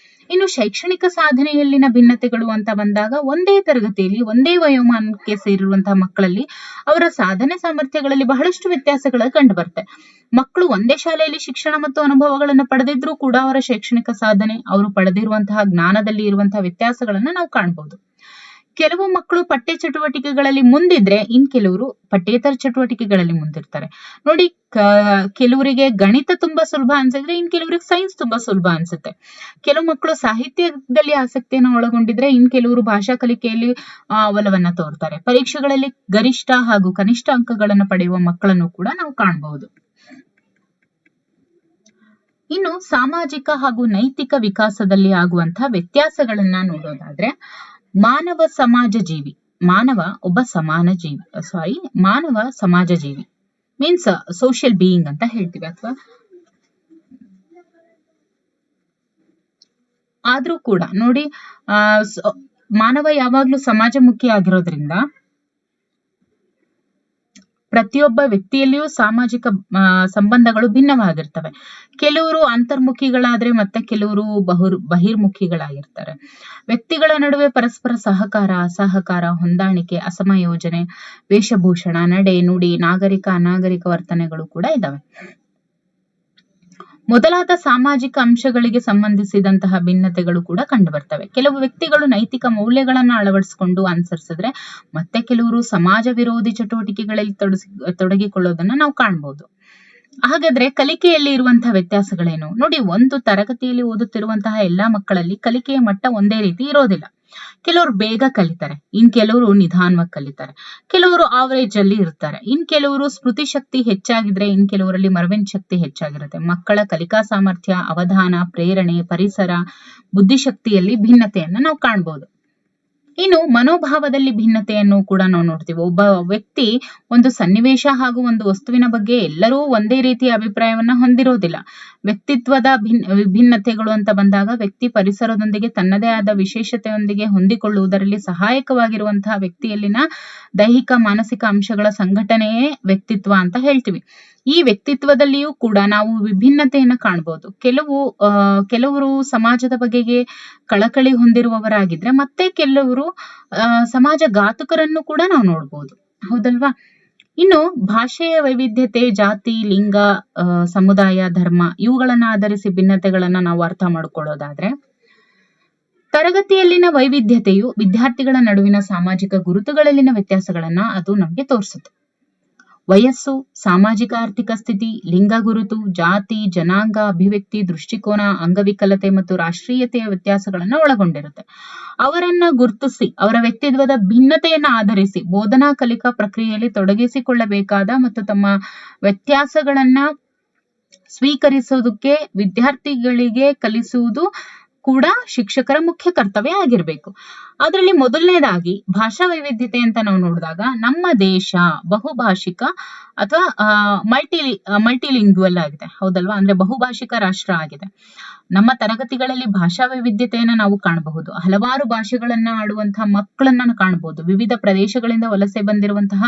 ಇನ್ನು ಶೈಕ್ಷಣಿಕ ಸಾಧನೆಯಲ್ಲಿನ ಭಿನ್ನತೆಗಳು ಅಂತ ಬಂದಾಗ, ಒಂದೇ ತರಗತಿಯಲ್ಲಿ ಒಂದೇ ವಯೋಮಾನಕ್ಕೆ ಸೇರಿರುವಂತಹ ಮಕ್ಕಳಲ್ಲಿ ಅವರ ಸಾಧನೆ ಸಾಮರ್ಥ್ಯಗಳಲ್ಲಿ ಬಹಳಷ್ಟು ವ್ಯತ್ಯಾಸಗಳು ಕಂಡು ಬರುತ್ತೆ. ಮಕ್ಕಳು ಒಂದೇ ಶಾಲೆಯಲ್ಲಿ ಶಿಕ್ಷಣ ಮತ್ತು ಅನುಭವಗಳನ್ನು ಪಡೆದಿದ್ರೂ ಕೂಡ ಅವರ ಶೈಕ್ಷಣಿಕ ಸಾಧನೆ, ಅವರು ಪಡೆದಿರುವಂತಹ ಜ್ಞಾನದಲ್ಲಿ ಇರುವಂತಹ ವ್ಯತ್ಯಾಸಗಳನ್ನ ನಾವು ಕಾಣಬಹುದು. ಕೆಲವು ಮಕ್ಕಳು ಪಠ್ಯ ಚಟುವಟಿಕೆಗಳಲ್ಲಿ ಮುಂದಿದ್ರೆ ಇನ್ ಕೆಲವರು ಪಠ್ಯೇತರ ಚಟುವಟಿಕೆಗಳಲ್ಲಿ ಮುಂದಿರ್ತಾರೆ. ನೋಡಿ, ಕೆಲವರಿಗೆ ಗಣಿತ ತುಂಬಾ ಸುಲಭ ಅನ್ಸಿದ್ರೆ ಇನ್ ಕೆಲವರಿಗೆ ಸೈನ್ಸ್ ತುಂಬಾ ಸುಲಭ ಅನ್ಸುತ್ತೆ. ಕೆಲವು ಮಕ್ಕಳು ಸಾಹಿತ್ಯದಲ್ಲಿ ಆಸಕ್ತಿಯನ್ನು ಒಳಗೊಂಡಿದ್ರೆ ಇನ್ ಕೆಲವರು ಭಾಷಾ ಕಲಿಕೆಯಲ್ಲಿ ಒಲವನ್ನ ತೋರ್ತಾರೆ. ಪರೀಕ್ಷೆಗಳಲ್ಲಿ ಗರಿಷ್ಠ ಹಾಗೂ ಕನಿಷ್ಠ ಅಂಕಗಳನ್ನು ಪಡೆಯುವ ಮಕ್ಕಳನ್ನು ಕೂಡ ನಾವು ಕಾಣಬಹುದು. ಇನ್ನು ಸಾಮಾಜಿಕ ಹಾಗೂ ನೈತಿಕ ವಿಕಾಸದಲ್ಲಿ ಆಗುವಂತಹ ವ್ಯತ್ಯಾಸಗಳನ್ನ ನೋಡೋದಾದ್ರೆ, ಮಾನವ ಒಬ್ಬ ಮಾನವ ಸಮಾಜ ಜೀವಿ ಮೀನ್ಸ್ ಸೋಷಿಯಲ್ ಬೀಯಿಂಗ್ ಅಂತ ಹೇಳ್ತೀವಿ. ಅಥವಾ ಆದ್ರೂ ಕೂಡ ನೋಡಿ, ಮಾನವ ಯಾವಾಗ್ಲೂ ಸಮಾಜಮುಖಿ ಆಗಿರೋದ್ರಿಂದ ಪ್ರತಿಯೊಬ್ಬ ವ್ಯಕ್ತಿಯಲ್ಲಿಯೂ ಸಾಮಾಜಿಕ ಸಂಬಂಧಗಳು ಭಿನ್ನವಾಗಿರ್ತವೆ. ಕೆಲವರು ಅಂತರ್ಮುಖಿಗಳಾದ್ರೆ ಮತ್ತೆ ಕೆಲವರು ಬಹಿರ್ಮುಖಿಗಳಾಗಿರ್ತಾರೆ. ವ್ಯಕ್ತಿಗಳ ನಡುವೆ ಪರಸ್ಪರ ಸಹಕಾರ, ಅಸಹಕಾರ, ಹೊಂದಾಣಿಕೆ, ಅಸಮಯೋಜನೆ, ವೇಷಭೂಷಣ, ನಡೆ, ನುಡಿ, ನಾಗರಿಕ, ಅನಾಗರಿಕ ವರ್ತನೆಗಳು ಕೂಡ ಇದಾವೆ. ಮೊದಲಾದ ಸಾಮಾಜಿಕ ಅಂಶಗಳಿಗೆ ಸಂಬಂಧಿಸಿದಂತಹ ಭಿನ್ನತೆಗಳು ಕೂಡ ಕಂಡು ಬರ್ತವೆ. ಕೆಲವು ವ್ಯಕ್ತಿಗಳು ನೈತಿಕ ಮೌಲ್ಯಗಳನ್ನ ಅಳವಡಿಸಿಕೊಂಡು ಅನುಸರಿಸಿದ್ರೆ ಮತ್ತೆ ಕೆಲವರು ಸಮಾಜ ವಿರೋಧಿ ಚಟುವಟಿಕೆಗಳಲ್ಲಿ ತೊಡಗಿಕೊಳ್ಳೋದನ್ನ ನಾವು ಕಾಣಬಹುದು. ಹಾಗಾದ್ರೆ ಕಲಿಕೆಯಲ್ಲಿ ಇರುವಂತಹ ವ್ಯತ್ಯಾಸಗಳೇನು ನೋಡಿ? ಒಂದು ತರಗತಿಯಲ್ಲಿ ಓದುತ್ತಿರುವಂತಹ ಎಲ್ಲಾ ಮಕ್ಕಳಲ್ಲಿ ಕಲಿಕೆಯ ಮಟ್ಟ ಒಂದೇ ರೀತಿ ಇರೋದಿಲ್ಲ. ಕೆಲವರು ಬೇಗ ಕಲಿತಾರೆ, ಇನ್ ಕೆಲವರು ನಿಧಾನವಾಗಿ ಕಲಿತಾರೆ. ಕೆಲವರು ಆವರೇಜ್ ಅಲ್ಲಿ ಇರ್ತಾರೆ, ಇನ್ ಕೆಲವರು ಸ್ಮೃತಿ ಶಕ್ತಿ ಹೆಚ್ಚಾಗಿದ್ರೆ ಇನ್ ಕೆಲವರಲ್ಲಿ ಮರವಿನ ಶಕ್ತಿ ಹೆಚ್ಚಾಗಿರುತ್ತೆ. ಮಕ್ಕಳ ಕಲಿಕಾ ಸಾಮರ್ಥ್ಯ, ಅವಧಾನ, ಪ್ರೇರಣೆ, ಪರಿಸರ, ಬುದ್ಧಿಶಕ್ತಿಯಲ್ಲಿ ಭಿನ್ನತೆಯನ್ನ ನಾವು ಕಾಣಬಹುದು. ಇನ್ನು ಮನೋಭಾವದಲ್ಲಿ ಭಿನ್ನತೆಯನ್ನು ಕೂಡ ನಾವು ನೋಡ್ತೀವಿ. ಒಬ್ಬ ವ್ಯಕ್ತಿ ಒಂದು ಸನ್ನಿವೇಶ ಹಾಗೂ ಒಂದು ವಸ್ತುವಿನ ಬಗ್ಗೆ ಎಲ್ಲರೂ ಒಂದೇ ರೀತಿಯ ಅಭಿಪ್ರಾಯವನ್ನ ಹೊಂದಿರೋದಿಲ್ಲ. ವ್ಯಕ್ತಿತ್ವದ ವಿಭಿನ್ನತೆಗಳು ಅಂತ ಬಂದಾಗ ವ್ಯಕ್ತಿ ಪರಿಸರದೊಂದಿಗೆ ತನ್ನದೇ ಆದ ವಿಶೇಷತೆಯೊಂದಿಗೆ ಹೊಂದಿಕೊಳ್ಳುವುದರಲ್ಲಿ ಸಹಾಯಕವಾಗಿರುವಂತಹ ವ್ಯಕ್ತಿಯಲ್ಲಿನ ದೈಹಿಕ ಮಾನಸಿಕ ಅಂಶಗಳ ಸಂಘಟನೆಯೇ ವ್ಯಕ್ತಿತ್ವ ಅಂತ ಹೇಳ್ತೀವಿ. ಈ ವ್ಯಕ್ತಿತ್ವದಲ್ಲಿಯೂ ಕೂಡ ನಾವು ವಿಭಿನ್ನತೆಯನ್ನ ಕಾಣಬಹುದು. ಕೆಲವರು ಸಮಾಜದ ಬಗೆಗೆ ಕಳಕಳಿ ಹೊಂದಿರುವವರಾಗಿದ್ರೆ ಮತ್ತೆ ಕೆಲವರು ಸಮಾಜ ಘಾತುಕರನ್ನು ಕೂಡ ನಾವು ನೋಡ್ಬೋದು, ಹೌದಲ್ವಾ? ಇನ್ನು ಭಾಷೆಯ ವೈವಿಧ್ಯತೆ, ಜಾತಿ, ಲಿಂಗ, ಸಮುದಾಯ, ಧರ್ಮ ಇವುಗಳನ್ನ ಆಧರಿಸಿ ಭಿನ್ನತೆಗಳನ್ನ ನಾವು ಅರ್ಥ ಮಾಡ್ಕೊಳ್ಳೋದಾದ್ರೆ, ತರಗತಿಯಲ್ಲಿನ ವೈವಿಧ್ಯತೆಯು ವಿದ್ಯಾರ್ಥಿಗಳ ನಡುವಿನ ಸಾಮಾಜಿಕ ಗುರುತುಗಳಲ್ಲಿನ ವ್ಯತ್ಯಾಸಗಳನ್ನ ಅದು ನಮಗೆ ತೋರಿಸುತ್ತೆ. ವಯಸ್ಸು, ಸಾಮಾಜಿಕ ಆರ್ಥಿಕ ಸ್ಥಿತಿ, ಲಿಂಗ ಗುರುತು, ಜಾತಿ, ಜನಾಂಗ, ಅಭಿವ್ಯಕ್ತಿ, ದೃಷ್ಟಿಕೋನ, ಅಂಗವಿಕಲತೆ ಮತ್ತು ರಾಷ್ಟ್ರೀಯತೆಯ ವ್ಯತ್ಯಾಸಗಳನ್ನ ಒಳಗೊಂಡಿರುತ್ತೆ. ಅವರನ್ನ ಗುರುತಿಸಿ ಅವರ ವ್ಯಕ್ತಿತ್ವದ ಭಿನ್ನತೆಯನ್ನ ಆಧರಿಸಿ ಬೋಧನಾ ಕಲಿಕಾ ಪ್ರಕ್ರಿಯೆಯಲ್ಲಿ ತೊಡಗಿಸಿಕೊಳ್ಳಬೇಕಾದ ಮತ್ತು ತಮ್ಮ ವ್ಯತ್ಯಾಸಗಳನ್ನ ಸ್ವೀಕರಿಸೋದಕ್ಕೆ ವಿದ್ಯಾರ್ಥಿಗಳಿಗೆ ಕಲಿಸುವುದು ಕೂಡ ಶಿಕ್ಷಕರ ಮುಖ್ಯ ಕರ್ತವ್ಯ ಆಗಿರ್ಬೇಕು. ಅದರಲ್ಲಿ ಮೊದಲನೇದಾಗಿ ಭಾಷಾ ವೈವಿಧ್ಯತೆ ಅಂತ ನಾವು ನೋಡಿದಾಗ, ನಮ್ಮ ದೇಶ ಬಹುಭಾಷಿಕ ಅಥವಾ ಮಲ್ಟಿಲಿಂಗ್ವಲ್ ಆಗಿದೆ, ಹೌದಲ್ವಾ? ಅಂದ್ರೆ ಬಹುಭಾಷಿಕ ರಾಷ್ಟ್ರ ಆಗಿದೆ. ನಮ್ಮ ತರಗತಿಗಳಲ್ಲಿ ಭಾಷಾ ವೈವಿಧ್ಯತೆಯನ್ನ ನಾವು ಕಾಣಬಹುದು. ಹಲವಾರು ಭಾಷೆಗಳನ್ನ ಆಡುವಂತಹ ಮಕ್ಕಳನ್ನ ಕಾಣಬಹುದು. ವಿವಿಧ ಪ್ರದೇಶಗಳಿಂದ ವಲಸೆ ಬಂದಿರುವಂತಹ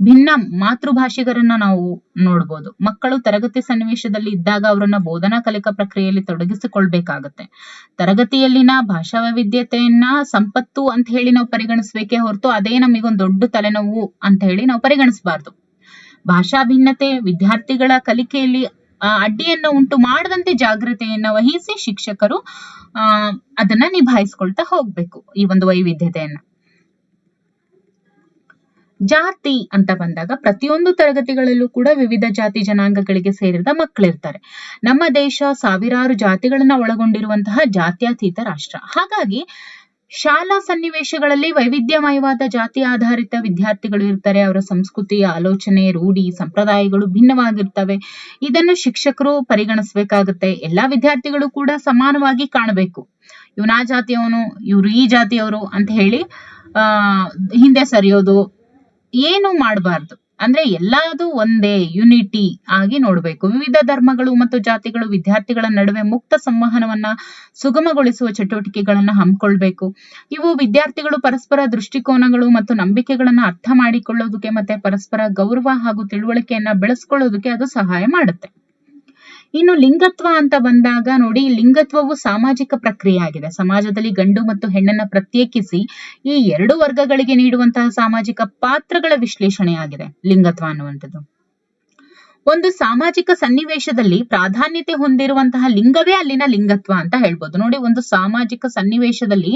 ಭಿನ್ನ ಮಾತೃಭಾಷಿಗರನ್ನ ನಾವು ನೋಡ್ಬೋದು. ಮಕ್ಕಳು ತರಗತಿ ಸನ್ನಿವೇಶದಲ್ಲಿ ಇದ್ದಾಗ ಅವರನ್ನ ಬೋಧನಾ ಕಲಿಕಾ ಪ್ರಕ್ರಿಯೆಯಲ್ಲಿ ತೊಡಗಿಸಿಕೊಳ್ಬೇಕಾಗತ್ತೆ. ತರಗತಿಯಲ್ಲಿನ ಭಾಷಾ ವೈವಿಧ್ಯತೆಯನ್ನ ಸಂಪತ್ತು ಅಂತ ಹೇಳಿ ನಾವು ಪರಿಗಣಿಸ್ಬೇಕೇ ಹೊರತು ಅದೇ ನಮಗೊಂದು ದೊಡ್ಡ ತಲೆನೋವು ಅಂತ ಹೇಳಿ ನಾವು ಪರಿಗಣಿಸಬಾರ್ದು. ಭಾಷಾ ಭಿನ್ನತೆ ವಿದ್ಯಾರ್ಥಿಗಳ ಕಲಿಕೆಯಲ್ಲಿ ಅಡ್ಡಿಯನ್ನು ಉಂಟು ಮಾಡದಂತೆ ಜಾಗೃತೆಯನ್ನ ವಹಿಸಿ ಶಿಕ್ಷಕರು ಅದನ್ನ ನಿಭಾಯಿಸ್ಕೊಳ್ತಾ ಹೋಗ್ಬೇಕು, ಈ ಒಂದು ವೈವಿಧ್ಯತೆಯನ್ನ. ಜಾತಿ ಅಂತ ಬಂದಾಗ ಪ್ರತಿಯೊಂದು ತರಗತಿಗಳಲ್ಲೂ ಕೂಡ ವಿವಿಧ ಜಾತಿ ಜನಾಂಗಗಳಿಗೆ ಸೇರಿದ ಮಕ್ಕಳಿರ್ತಾರೆ. ನಮ್ಮ ದೇಶ ಸಾವಿರಾರು ಜಾತಿಗಳನ್ನ ಒಳಗೊಂಡಿರುವಂತಹ ಜಾತ್ಯತೀತ ರಾಷ್ಟ್ರ. ಹಾಗಾಗಿ ಶಾಲಾ ಸನ್ನಿವೇಶಗಳಲ್ಲಿ ವೈವಿಧ್ಯಮಯವಾದ ಜಾತಿ ಆಧಾರಿತ ವಿದ್ಯಾರ್ಥಿಗಳು ಇರ್ತಾರೆ. ಅವರ ಸಂಸ್ಕೃತಿ, ಆಲೋಚನೆ, ರೂಢಿ, ಸಂಪ್ರದಾಯಗಳು ಭಿನ್ನವಾಗಿರ್ತವೆ. ಇದನ್ನು ಶಿಕ್ಷಕರು ಪರಿಗಣಿಸಬೇಕಾಗುತ್ತೆ. ಎಲ್ಲಾ ವಿದ್ಯಾರ್ಥಿಗಳು ಕೂಡ ಸಮಾನವಾಗಿ ಕಾಣಬೇಕು. ಇವನು ಆ ಜಾತಿಯವನು, ಇವ್ರು ಈ ಜಾತಿಯವರು ಅಂತ ಹೇಳಿ ಹಿಂದೆ ಸರಿಯೋದು ಏನು ಮಾಡಬಾರ್ದು. ಅಂದ್ರೆ ಎಲ್ಲಾದು ಒಂದೇ ಯುನಿಟಿ ಆಗಿ ನೋಡ್ಬೇಕು. ವಿವಿಧ ಧರ್ಮಗಳು ಮತ್ತು ಜಾತಿಗಳು ವಿದ್ಯಾರ್ಥಿಗಳ ನಡುವೆ ಮುಕ್ತ ಸಂವಹನವನ್ನ ಸುಗಮಗೊಳಿಸುವ ಚಟುವಟಿಕೆಗಳನ್ನ ಹಮ್ಮಿಕೊಳ್ಬೇಕು. ಇವು ವಿದ್ಯಾರ್ಥಿಗಳು ಪರಸ್ಪರ ದೃಷ್ಟಿಕೋನಗಳು ಮತ್ತು ನಂಬಿಕೆಗಳನ್ನ ಅರ್ಥ ಮಾಡಿಕೊಳ್ಳೋದಕ್ಕೆ ಮತ್ತೆ ಪರಸ್ಪರ ಗೌರವ ಹಾಗೂ ತಿಳುವಳಿಕೆಯನ್ನ ಬೆಳೆಸ್ಕೊಳ್ಳೋದಕ್ಕೆ ಅದು ಸಹಾಯ ಮಾಡುತ್ತೆ. ಇನ್ನು ಲಿಂಗತ್ವ ಅಂತ ಬಂದಾಗ ನೋಡಿ, ಲಿಂಗತ್ವವು ಸಾಮಾಜಿಕ ಪ್ರಕ್ರಿಯೆ ಆಗಿದೆ. ಸಮಾಜದಲ್ಲಿ ಗಂಡು ಮತ್ತು ಹೆಣ್ಣನ್ನ ಪ್ರತ್ಯೇಕಿಸಿ ಈ ಎರಡು ವರ್ಗಗಳಿಗೆ ನೀಡುವಂತಹ ಸಾಮಾಜಿಕ ಪಾತ್ರಗಳ ವಿಶ್ಲೇಷಣೆ ಆಗಿದೆ ಲಿಂಗತ್ವ ಅನ್ನುವಂಥದ್ದು. ಒಂದು ಸಾಮಾಜಿಕ ಸನ್ನಿವೇಶದಲ್ಲಿ ಪ್ರಾಧಾನ್ಯತೆ ಹೊಂದಿರುವಂತಹ ಲಿಂಗವೇ ಅಲ್ಲಿನ ಲಿಂಗತ್ವ ಅಂತ ಹೇಳ್ಬೋದು. ನೋಡಿ, ಒಂದು ಸಾಮಾಜಿಕ ಸನ್ನಿವೇಶದಲ್ಲಿ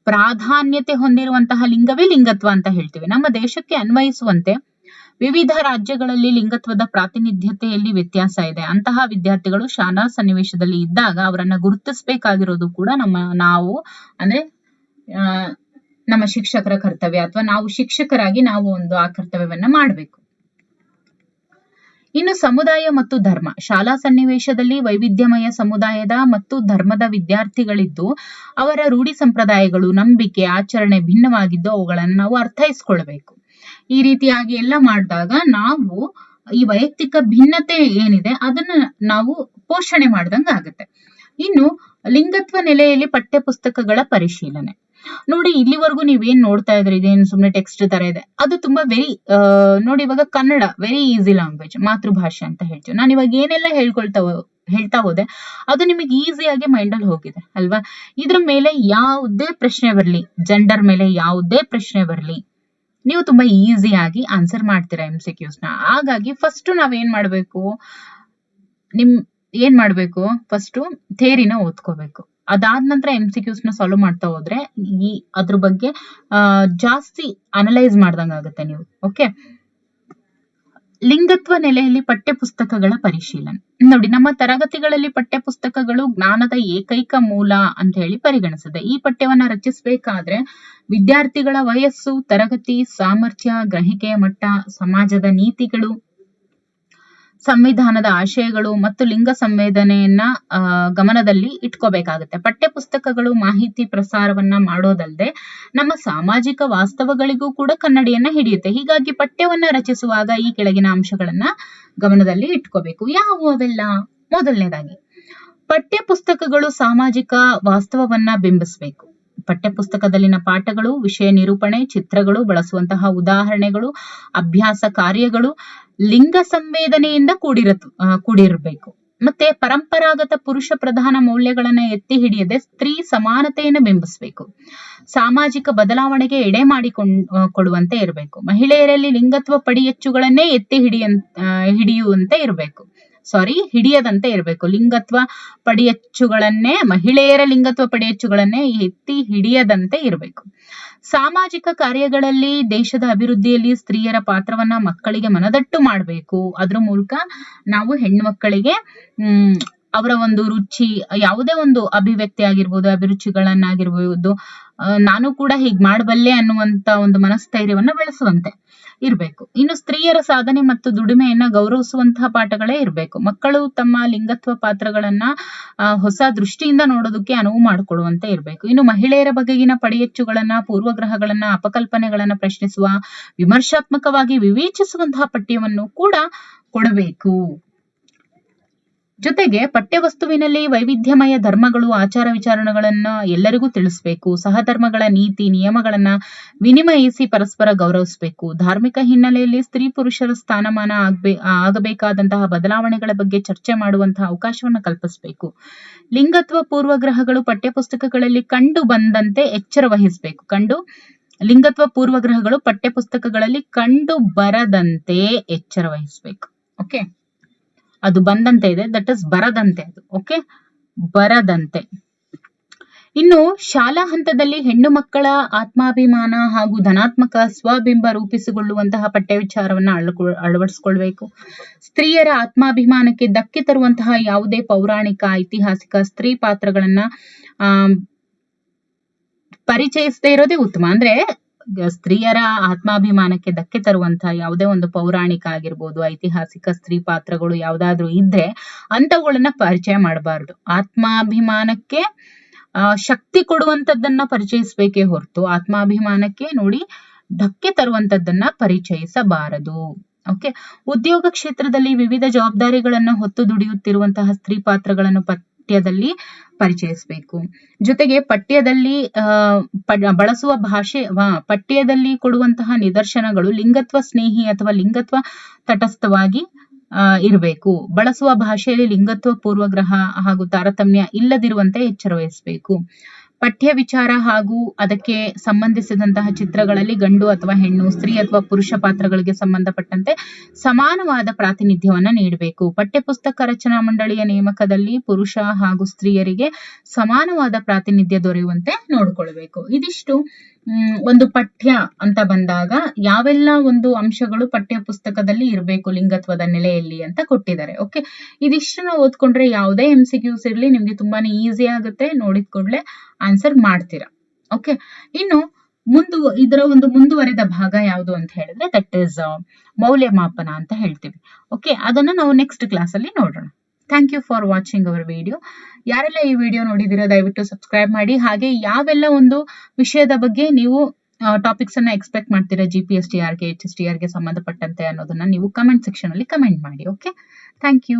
ಪ್ರಾಧಾನ್ಯತೆ ಹೊಂದಿರುವಂತಹ ಲಿಂಗವೇ ಲಿಂಗತ್ವ ಅಂತ ಹೇಳ್ತೀವಿ. ನಮ್ಮ ದೇಶಕ್ಕೆ ಅನ್ವಯಿಸುವಂತೆ ವಿವಿಧ ರಾಜ್ಯಗಳಲ್ಲಿ ಲಿಂಗತ್ವದ ಪ್ರಾತಿನಿಧ್ಯತೆಯಲ್ಲಿ ವ್ಯತ್ಯಾಸ ಇದೆ. ಅಂತಹ ವಿದ್ಯಾರ್ಥಿಗಳು ಶಾಲಾ ಸನ್ನಿವೇಶದಲ್ಲಿ ಇದ್ದಾಗ ಅವರನ್ನ ಗುರುತಿಸಬೇಕಾಗಿರೋದು ಕೂಡ ನಾವು ಅಂದ್ರೆ ನಮ್ಮ ಶಿಕ್ಷಕರ ಕರ್ತವ್ಯ, ಅಥವಾ ನಾವು ಶಿಕ್ಷಕರಾಗಿ ನಾವು ಆ ಕರ್ತವ್ಯವನ್ನ ಮಾಡಬೇಕು. ಇನ್ನು ಸಮುದಾಯ ಮತ್ತು ಧರ್ಮ. ಶಾಲಾ ಸನ್ನಿವೇಶದಲ್ಲಿ ವೈವಿಧ್ಯಮಯ ಸಮುದಾಯದ ಮತ್ತು ಧರ್ಮದ ವಿದ್ಯಾರ್ಥಿಗಳಿದ್ದು ಅವರ ರೂಢಿ ಸಂಪ್ರದಾಯಗಳು, ನಂಬಿಕೆ, ಆಚರಣೆ ಭಿನ್ನವಾಗಿದ್ದು ಅವುಗಳನ್ನು ನಾವು ಅರ್ಥೈಸ್ಕೊಳ್ಬೇಕು. ಈ ರೀತಿಯಾಗಿ ಎಲ್ಲ ಮಾಡಿದಾಗ ನಾವು ಈ ವೈಯಕ್ತಿಕ ಭಿನ್ನತೆ ಏನಿದೆ ಅದನ್ನ ನಾವು ಪೋಷಣೆ ಮಾಡ್ದಂಗ ಆಗುತ್ತೆ. ಇನ್ನು ಲಿಂಗತ್ವ ನೆಲೆಯಲ್ಲಿ ಪಠ್ಯ ಪುಸ್ತಕಗಳ ಪರಿಶೀಲನೆ. ನೋಡಿ, ಇಲ್ಲಿವರೆಗೂ ನೀವೇನ್ ನೋಡ್ತಾ ಇದ್ರಿ, ಇದೇನು ಸುಮ್ನೆ ಟೆಕ್ಸ್ಟ್ ತರ ಇದೆ, ಅದು ತುಂಬಾ ನೋಡಿ, ಇವಾಗ ಕನ್ನಡ ವೆರಿ ಈಸಿ ಲ್ಯಾಂಗ್ವೇಜ್, ಮಾತೃಭಾಷೆ ಅಂತ ಹೇಳ್ತೀವಿ. ನಾನು ಇವಾಗ ಏನೆಲ್ಲ ಹೇಳ್ತಾ ಹೋದೆ ಅದು ನಿಮಗೆ ಈಸಿಯಾಗಿ ಮೈಂಡ್ ಅಲ್ಲಿ ಹೋಗಿದೆ ಅಲ್ವಾ. ಇದ್ರ ಮೇಲೆ ಯಾವುದೇ ಪ್ರಶ್ನೆ ಬರ್ಲಿ, ಜೆಂಡರ್ ಮೇಲೆ ಯಾವುದೇ ಪ್ರಶ್ನೆ ಬರ್ಲಿ, ನೀವು ತುಂಬಾ ಈಸಿಯಾಗಿ ಆನ್ಸರ್ ಮಾಡ್ತೀರಾ MCQs ನ. ಹಾಗಾಗಿ ಫಸ್ಟ್ ನಾವೇನ್ ಮಾಡ್ಬೇಕು, ಏನ್ ಮಾಡ್ಬೇಕು, ಫಸ್ಟ್ ಥಿಯರಿನ ಓದ್ಕೋಬೇಕು. ಅದಾದ ನಂತರ MCQs ನ ಸಾಲ್ವ್ ಮಾಡ್ತಾ ಹೋದ್ರೆ ಅದ್ರ ಬಗ್ಗೆ ಜಾಸ್ತಿ ಅನಲೈಸ್ ಮಾಡ್ದಂಗ ಆಗುತ್ತೆ ನೀವು. ಓಕೆ, ಲಿಂಗತ್ವ ನೆಲೆಯಲ್ಲಿ ಪಠ್ಯ ಪುಸ್ತಕಗಳ ಪರಿಶೀಲನೆ. ನೋಡಿ, ನಮ್ಮ ತರಗತಿಗಳಲ್ಲಿ ಪಠ್ಯ ಪುಸ್ತಕಗಳು ಜ್ಞಾನದ ಏಕೈಕ ಮೂಲ ಅಂತ ಹೇಳಿ ಪರಿಗಣಿಸಿದೆ. ಈ ಪಠ್ಯವನ್ನ ರಚಿಸಬೇಕಾದ್ರೆ ವಿದ್ಯಾರ್ಥಿಗಳ ವಯಸ್ಸು, ತರಗತಿ ಸಾಮರ್ಥ್ಯ, ಗ್ರಹಿಕೆಯ ಮಟ್ಟ, ಸಮಾಜದ ನೀತಿಗಳು, ಸಂವಿಧಾನದ ಆಶಯಗಳು ಮತ್ತು ಲಿಂಗ ಸಂವೇದನೆಯನ್ನ ಗಮನದಲ್ಲಿ ಇಟ್ಕೋಬೇಕಾಗುತ್ತೆ. ಪಠ್ಯ ಪುಸ್ತಕಗಳು ಮಾಹಿತಿ ಪ್ರಸಾರವನ್ನ ಮಾಡೋದಲ್ಲದೆ ನಮ್ಮ ಸಾಮಾಜಿಕ ವಾಸ್ತವಗಳಿಗೂ ಕೂಡ ಕನ್ನಡಿಯನ್ನ ಹಿಡಿಯುತ್ತೆ. ಹೀಗಾಗಿ ಪಠ್ಯವನ್ನ ರಚಿಸುವಾಗ ಈ ಕೆಳಗಿನ ಅಂಶಗಳನ್ನ ಗಮನದಲ್ಲಿ ಇಟ್ಕೋಬೇಕು. ಯಾವುವು ಅವೆಲ್ಲ? ಮೊದಲನೇದಾಗಿ, ಪಠ್ಯ ಪುಸ್ತಕಗಳು ಸಾಮಾಜಿಕ ವಾಸ್ತವವನ್ನ ಬಿಂಬಿಸಬೇಕು. ಪಠ್ಯ ಪುಸ್ತಕದಲ್ಲಿನ ಪಾಠಗಳು, ವಿಷಯ ನಿರೂಪಣೆ, ಚಿತ್ರಗಳು, ಬಳಸುವಂತಹ ಉದಾಹರಣೆಗಳು, ಅಭ್ಯಾಸ ಕಾರ್ಯಗಳು ಲಿಂಗ ಸಂವೇದನೆಯಿಂದ ಕೂಡಿರಬೇಕು. ಮತ್ತೆ ಪರಂಪರಾಗತ ಪುರುಷ ಪ್ರಧಾನ ಮೌಲ್ಯಗಳನ್ನ ಎತ್ತಿ ಹಿಡಿಯದೆ ಸ್ತ್ರೀ ಸಮಾನತೆಯನ್ನು ಬಿಂಬಿಸಬೇಕು. ಸಾಮಾಜಿಕ ಬದಲಾವಣೆಗೆ ಎಡೆ ಕೊಡುವಂತೆ ಇರಬೇಕು. ಮಹಿಳೆಯರಲ್ಲಿ ಲಿಂಗತ್ವ ಪಡಿಯಚ್ಚುಗಳನ್ನೇ ಹಿಡಿಯುವಂತೆ ಇರಬೇಕು. ಹಿಡಿಯದಂತೆ ಇರಬೇಕು. ಲಿಂಗತ್ವ ಪಡಿಯಚ್ಚುಗಳನ್ನೇ, ಮಹಿಳೆಯರ ಲಿಂಗತ್ವ ಪಡಿಯಚ್ಚುಗಳನ್ನೇ ಎತ್ತಿ ಹಿಡಿಯದಂತೆ ಇರಬೇಕು. ಸಾಮಾಜಿಕ ಕಾರ್ಯಗಳಲ್ಲಿ, ದೇಶದ ಅಭಿವೃದ್ಧಿಯಲ್ಲಿ ಸ್ತ್ರೀಯರ ಪಾತ್ರವನ್ನ ಮಕ್ಕಳಿಗೆ ಮನದಟ್ಟು ಮಾಡಬೇಕು. ಅದ್ರ ಮೂಲಕ ನಾವು ಹೆಣ್ಣು ಮಕ್ಕಳಿಗೆ ಅವರ ಒಂದು ರುಚಿ, ಯಾವುದೇ ಒಂದು ಅಭಿವ್ಯಕ್ತಿ ಆಗಿರ್ಬೋದು, ಅಭಿರುಚಿಗಳನ್ನಾಗಿರ್ಬೋದು, ನಾನು ಕೂಡ ಹೀಗ್ ಮಾಡಬಲ್ಲೆ ಅನ್ನುವಂತ ಒಂದು ಮನಸ್ಥೈರ್ಯವನ್ನ ಬೆಳೆಸುವಂತೆ ಇರ್ಬೇಕು. ಇನ್ನು ಸ್ತ್ರೀಯರ ಸಾಧನೆ ಮತ್ತು ದುಡಿಮೆಯನ್ನ ಗೌರವಿಸುವಂತಹ ಪಾಠಗಳೇ ಇರಬೇಕು. ಮಕ್ಕಳು ತಮ್ಮ ಲಿಂಗತ್ವ ಪಾತ್ರಗಳನ್ನ ಹೊಸ ದೃಷ್ಟಿಯಿಂದ ನೋಡೋದಕ್ಕೆ ಅನುವು ಮಾಡಿಕೊಡುವಂತೆ ಇರಬೇಕು. ಇನ್ನು ಮಹಿಳೆಯರ ಬಗೆಗಿನ ಪಡಿಯಚ್ಚುಗಳನ್ನ, ಪೂರ್ವಗ್ರಹಗಳನ್ನ, ಅಪಕಲ್ಪನೆಗಳನ್ನ ಪ್ರಶ್ನಿಸುವ, ವಿಮರ್ಶಾತ್ಮಕವಾಗಿ ವಿವೇಚಿಸುವಂತಹ ಪಠ್ಯವನ್ನು ಕೂಡ ಕೊಡಬೇಕು. ಜೊತೆಗೆ ಪಠ್ಯವಸ್ತುವಿನಲ್ಲಿ ವೈವಿಧ್ಯಮಯ ಧರ್ಮಗಳು, ಆಚಾರ ವಿಚಾರಣೆಗಳನ್ನ ಎಲ್ಲರಿಗೂ ತಿಳಿಸ್ಬೇಕು. ಸಹಧರ್ಮಗಳ ನೀತಿ ನಿಯಮಗಳನ್ನ ವಿನಿಮಯಿಸಿ ಪರಸ್ಪರ ಗೌರವಿಸಬೇಕು. ಧಾರ್ಮಿಕ ಹಿನ್ನೆಲೆಯಲ್ಲಿ ಸ್ತ್ರೀ ಪುರುಷರ ಸ್ಥಾನಮಾನ ಆಗಬೇಕಾದಂತಹ ಬದಲಾವಣೆಗಳ ಬಗ್ಗೆ ಚರ್ಚೆ ಮಾಡುವಂತಹ ಅವಕಾಶವನ್ನು ಕಲ್ಪಿಸಬೇಕು. ಲಿಂಗತ್ವ ಪೂರ್ವಗ್ರಹಗಳು ಪಠ್ಯಪುಸ್ತಕಗಳಲ್ಲಿ ಕಂಡು ಬಂದಂತೆ ಎಚ್ಚರ ವಹಿಸಬೇಕು. ಲಿಂಗತ್ವ ಪೂರ್ವಗ್ರಹಗಳು ಪಠ್ಯಪುಸ್ತಕಗಳಲ್ಲಿ ಕಂಡು ಬರದಂತೆ ಎಚ್ಚರ ವಹಿಸಬೇಕು. ಓಕೆ, ಅದು ಬಂದಂತೆ ಇದೆ, ದಟ್ ಇಸ್ ಬರದಂತೆ. ಅದು ಓಕೆ, ಬರದಂತೆ. ಇನ್ನು ಶಾಲಾ ಹಂತದಲ್ಲಿ ಹೆಣ್ಣು ಮಕ್ಕಳ ಆತ್ಮಾಭಿಮಾನ ಹಾಗೂ ಧನಾತ್ಮಕ ಸ್ವಬಿಂಬ ರೂಪಿಸಿಕೊಳ್ಳುವಂತಹ ಪಠ್ಯ ವಿಚಾರವನ್ನ ಅಳವಡಿಸಿಕೊಳ್ಬೇಕು. ಸ್ತ್ರೀಯರ ಆತ್ಮಾಭಿಮಾನಕ್ಕೆ ಧಕ್ಕೆ ತರುವಂತಹ ಯಾವುದೇ ಪೌರಾಣಿಕ, ಐತಿಹಾಸಿಕ ಸ್ತ್ರೀ ಪಾತ್ರಗಳನ್ನ ಪರಿಚಯಿಸದೇ ಇರೋದೇ ಉತ್ತಮ. ಅಂದ್ರೆ ಸ್ತ್ರೀಯರ ಆತ್ಮಾಭಿಮಾನಕ್ಕೆ ಧಕ್ಕೆ ತರುವಂತಹ ಯಾವುದೇ ಒಂದು ಪೌರಾಣಿಕ ಆಗಿರ್ಬೋದು, ಐತಿಹಾಸಿಕ ಸ್ತ್ರೀ ಪಾತ್ರಗಳು ಯಾವ್ದಾದ್ರು ಇದ್ರೆ ಅಂತವುಗಳನ್ನ ಪರಿಚಯ ಮಾಡಬಾರ್ದು. ಆತ್ಮಾಭಿಮಾನಕ್ಕೆ ಶಕ್ತಿ ಕೊಡುವಂತದ್ದನ್ನ ಪರಿಚಯಿಸಬೇಕೇ ಹೊರತು ಆತ್ಮಾಭಿಮಾನಕ್ಕೆ ನೋಡಿ ಧಕ್ಕೆ ತರುವಂತದ್ದನ್ನ ಪರಿಚಯಿಸಬಾರದು. ಓಕೆ, ಉದ್ಯೋಗ ಕ್ಷೇತ್ರದಲ್ಲಿ ವಿವಿಧ ಜವಾಬ್ದಾರಿಗಳನ್ನ ಹೊತ್ತು ದುಡಿಯುತ್ತಿರುವಂತಹ ಸ್ತ್ರೀ ಪಾತ್ರಗಳನ್ನು ಪಠ್ಯದಲ್ಲಿ ಪರಿಚಯಿಸಬೇಕು. ಜೊತೆಗೆ ಪಠ್ಯದಲ್ಲಿ ಬಳಸುವ ಪಠ್ಯದಲ್ಲಿ ಕೊಡುವಂತಹ ನಿದರ್ಶನಗಳು ಲಿಂಗತ್ವ ಸ್ನೇಹಿ ಅಥವಾ ಲಿಂಗತ್ವ ತಟಸ್ಥವಾಗಿ ಇರಬೇಕು. ಬಳಸುವ ಭಾಷೆಯಲ್ಲಿ ಲಿಂಗತ್ವ ಪೂರ್ವಗ್ರಹ ಹಾಗೂ ತಾರತಮ್ಯ ಇಲ್ಲದಿರುವಂತೆ ಎಚ್ಚರ ವಹಿಸಬೇಕು. ಪಠ್ಯ ವಿಚಾರ ಹಾಗೂ ಅದಕ್ಕೆ ಸಂಬಂಧಿಸಿದಂತಹ ಚಿತ್ರಗಳಲ್ಲಿ ಗಂಡು ಅಥವಾ ಹೆಣ್ಣು, ಸ್ತ್ರೀ ಅಥವಾ ಪುರುಷ ಪಾತ್ರಗಳಿಗೆ ಸಂಬಂಧಪಟ್ಟಂತೆ ಸಮಾನವಾದ ಪ್ರಾತಿನಿಧ್ಯವನ್ನ ನೀಡಬೇಕು. ಪಠ್ಯಪುಸ್ತಕ ರಚನಾ ಮಂಡಳಿಯ ನೇಮಕದಲ್ಲಿ ಪುರುಷ ಹಾಗೂ ಸ್ತ್ರೀಯರಿಗೆ ಸಮಾನವಾದ ಪ್ರಾತಿನಿಧ್ಯ ದೊರೆಯುವಂತೆ ನೋಡ್ಕೊಳ್ಬೇಕು. ಇದಿಷ್ಟು ಒಂದು ಪಠ್ಯ ಅಂತ ಬಂದಾಗ ಯಾವೆಲ್ಲ ಒಂದು ಅಂಶಗಳು ಪಠ್ಯ ಪುಸ್ತಕದಲ್ಲಿ ಇರಬೇಕು ಲಿಂಗತ್ವದ ನೆಲೆಯಲ್ಲಿ ಅಂತ ಕೊಟ್ಟಿದ್ದಾರೆ. ಓಕೆ, ಇದಿಷ್ಟನ್ನ ಓದ್ಕೊಂಡ್ರೆ ಯಾವುದೇ MCQs ಇರ್ಲಿ ನಿಮ್ಗೆ ತುಂಬಾನೇ ಈಸಿ ಆಗುತ್ತೆ. ನೋಡಿದ ಕೂಡಲೇ ಆನ್ಸರ್ ಮಾಡ್ತೀರಾ. ಓಕೆ, ಇನ್ನು ಇದರ ಒಂದು ಮುಂದುವರಿದ ಭಾಗ ಯಾವುದು ಅಂತ ಹೇಳಿದ್ರೆ ದಟ್ ಈಸ್ ಮೌಲ್ಯಮಾಪನ ಅಂತ ಹೇಳ್ತೀವಿ. ಓಕೆ, ಅದನ್ನ ನಾವು ನೆಕ್ಸ್ಟ್ ಕ್ಲಾಸ್ ಅಲ್ಲಿ ನೋಡೋಣ. Thank you for watching our video. ಯಾರೆಲ್ಲ ಈ ವಿಡಿಯೋ ನೋಡಿದಿರೋ ದಯವಿಟ್ಟು ಸಬ್ಸ್ಕ್ರೈಬ್ ಮಾಡಿ. ಹಾಗೆ ಯಾವೆಲ್ಲ ಒಂದು ವಿಷಯದ ಬಗ್ಗೆ ನೀವು ಟಾಪಿಕ್ಸ್ ಅನ್ನ ಎಕ್ಸ್ಪೆಕ್ಟ್ ಮಾಡ್ತೀರಾ GPSTR ಗೆ HSTR ಗೆ ಸಂಬಂಧಪಟ್ಟಂತೆ ಅನ್ನೋದನ್ನ ನೀವು ಕಮೆಂಟ್ ಸೆಕ್ಷನ್ ಅಲ್ಲಿ ಕಮೆಂಟ್ ಮಾಡಿ. Okay, thank you.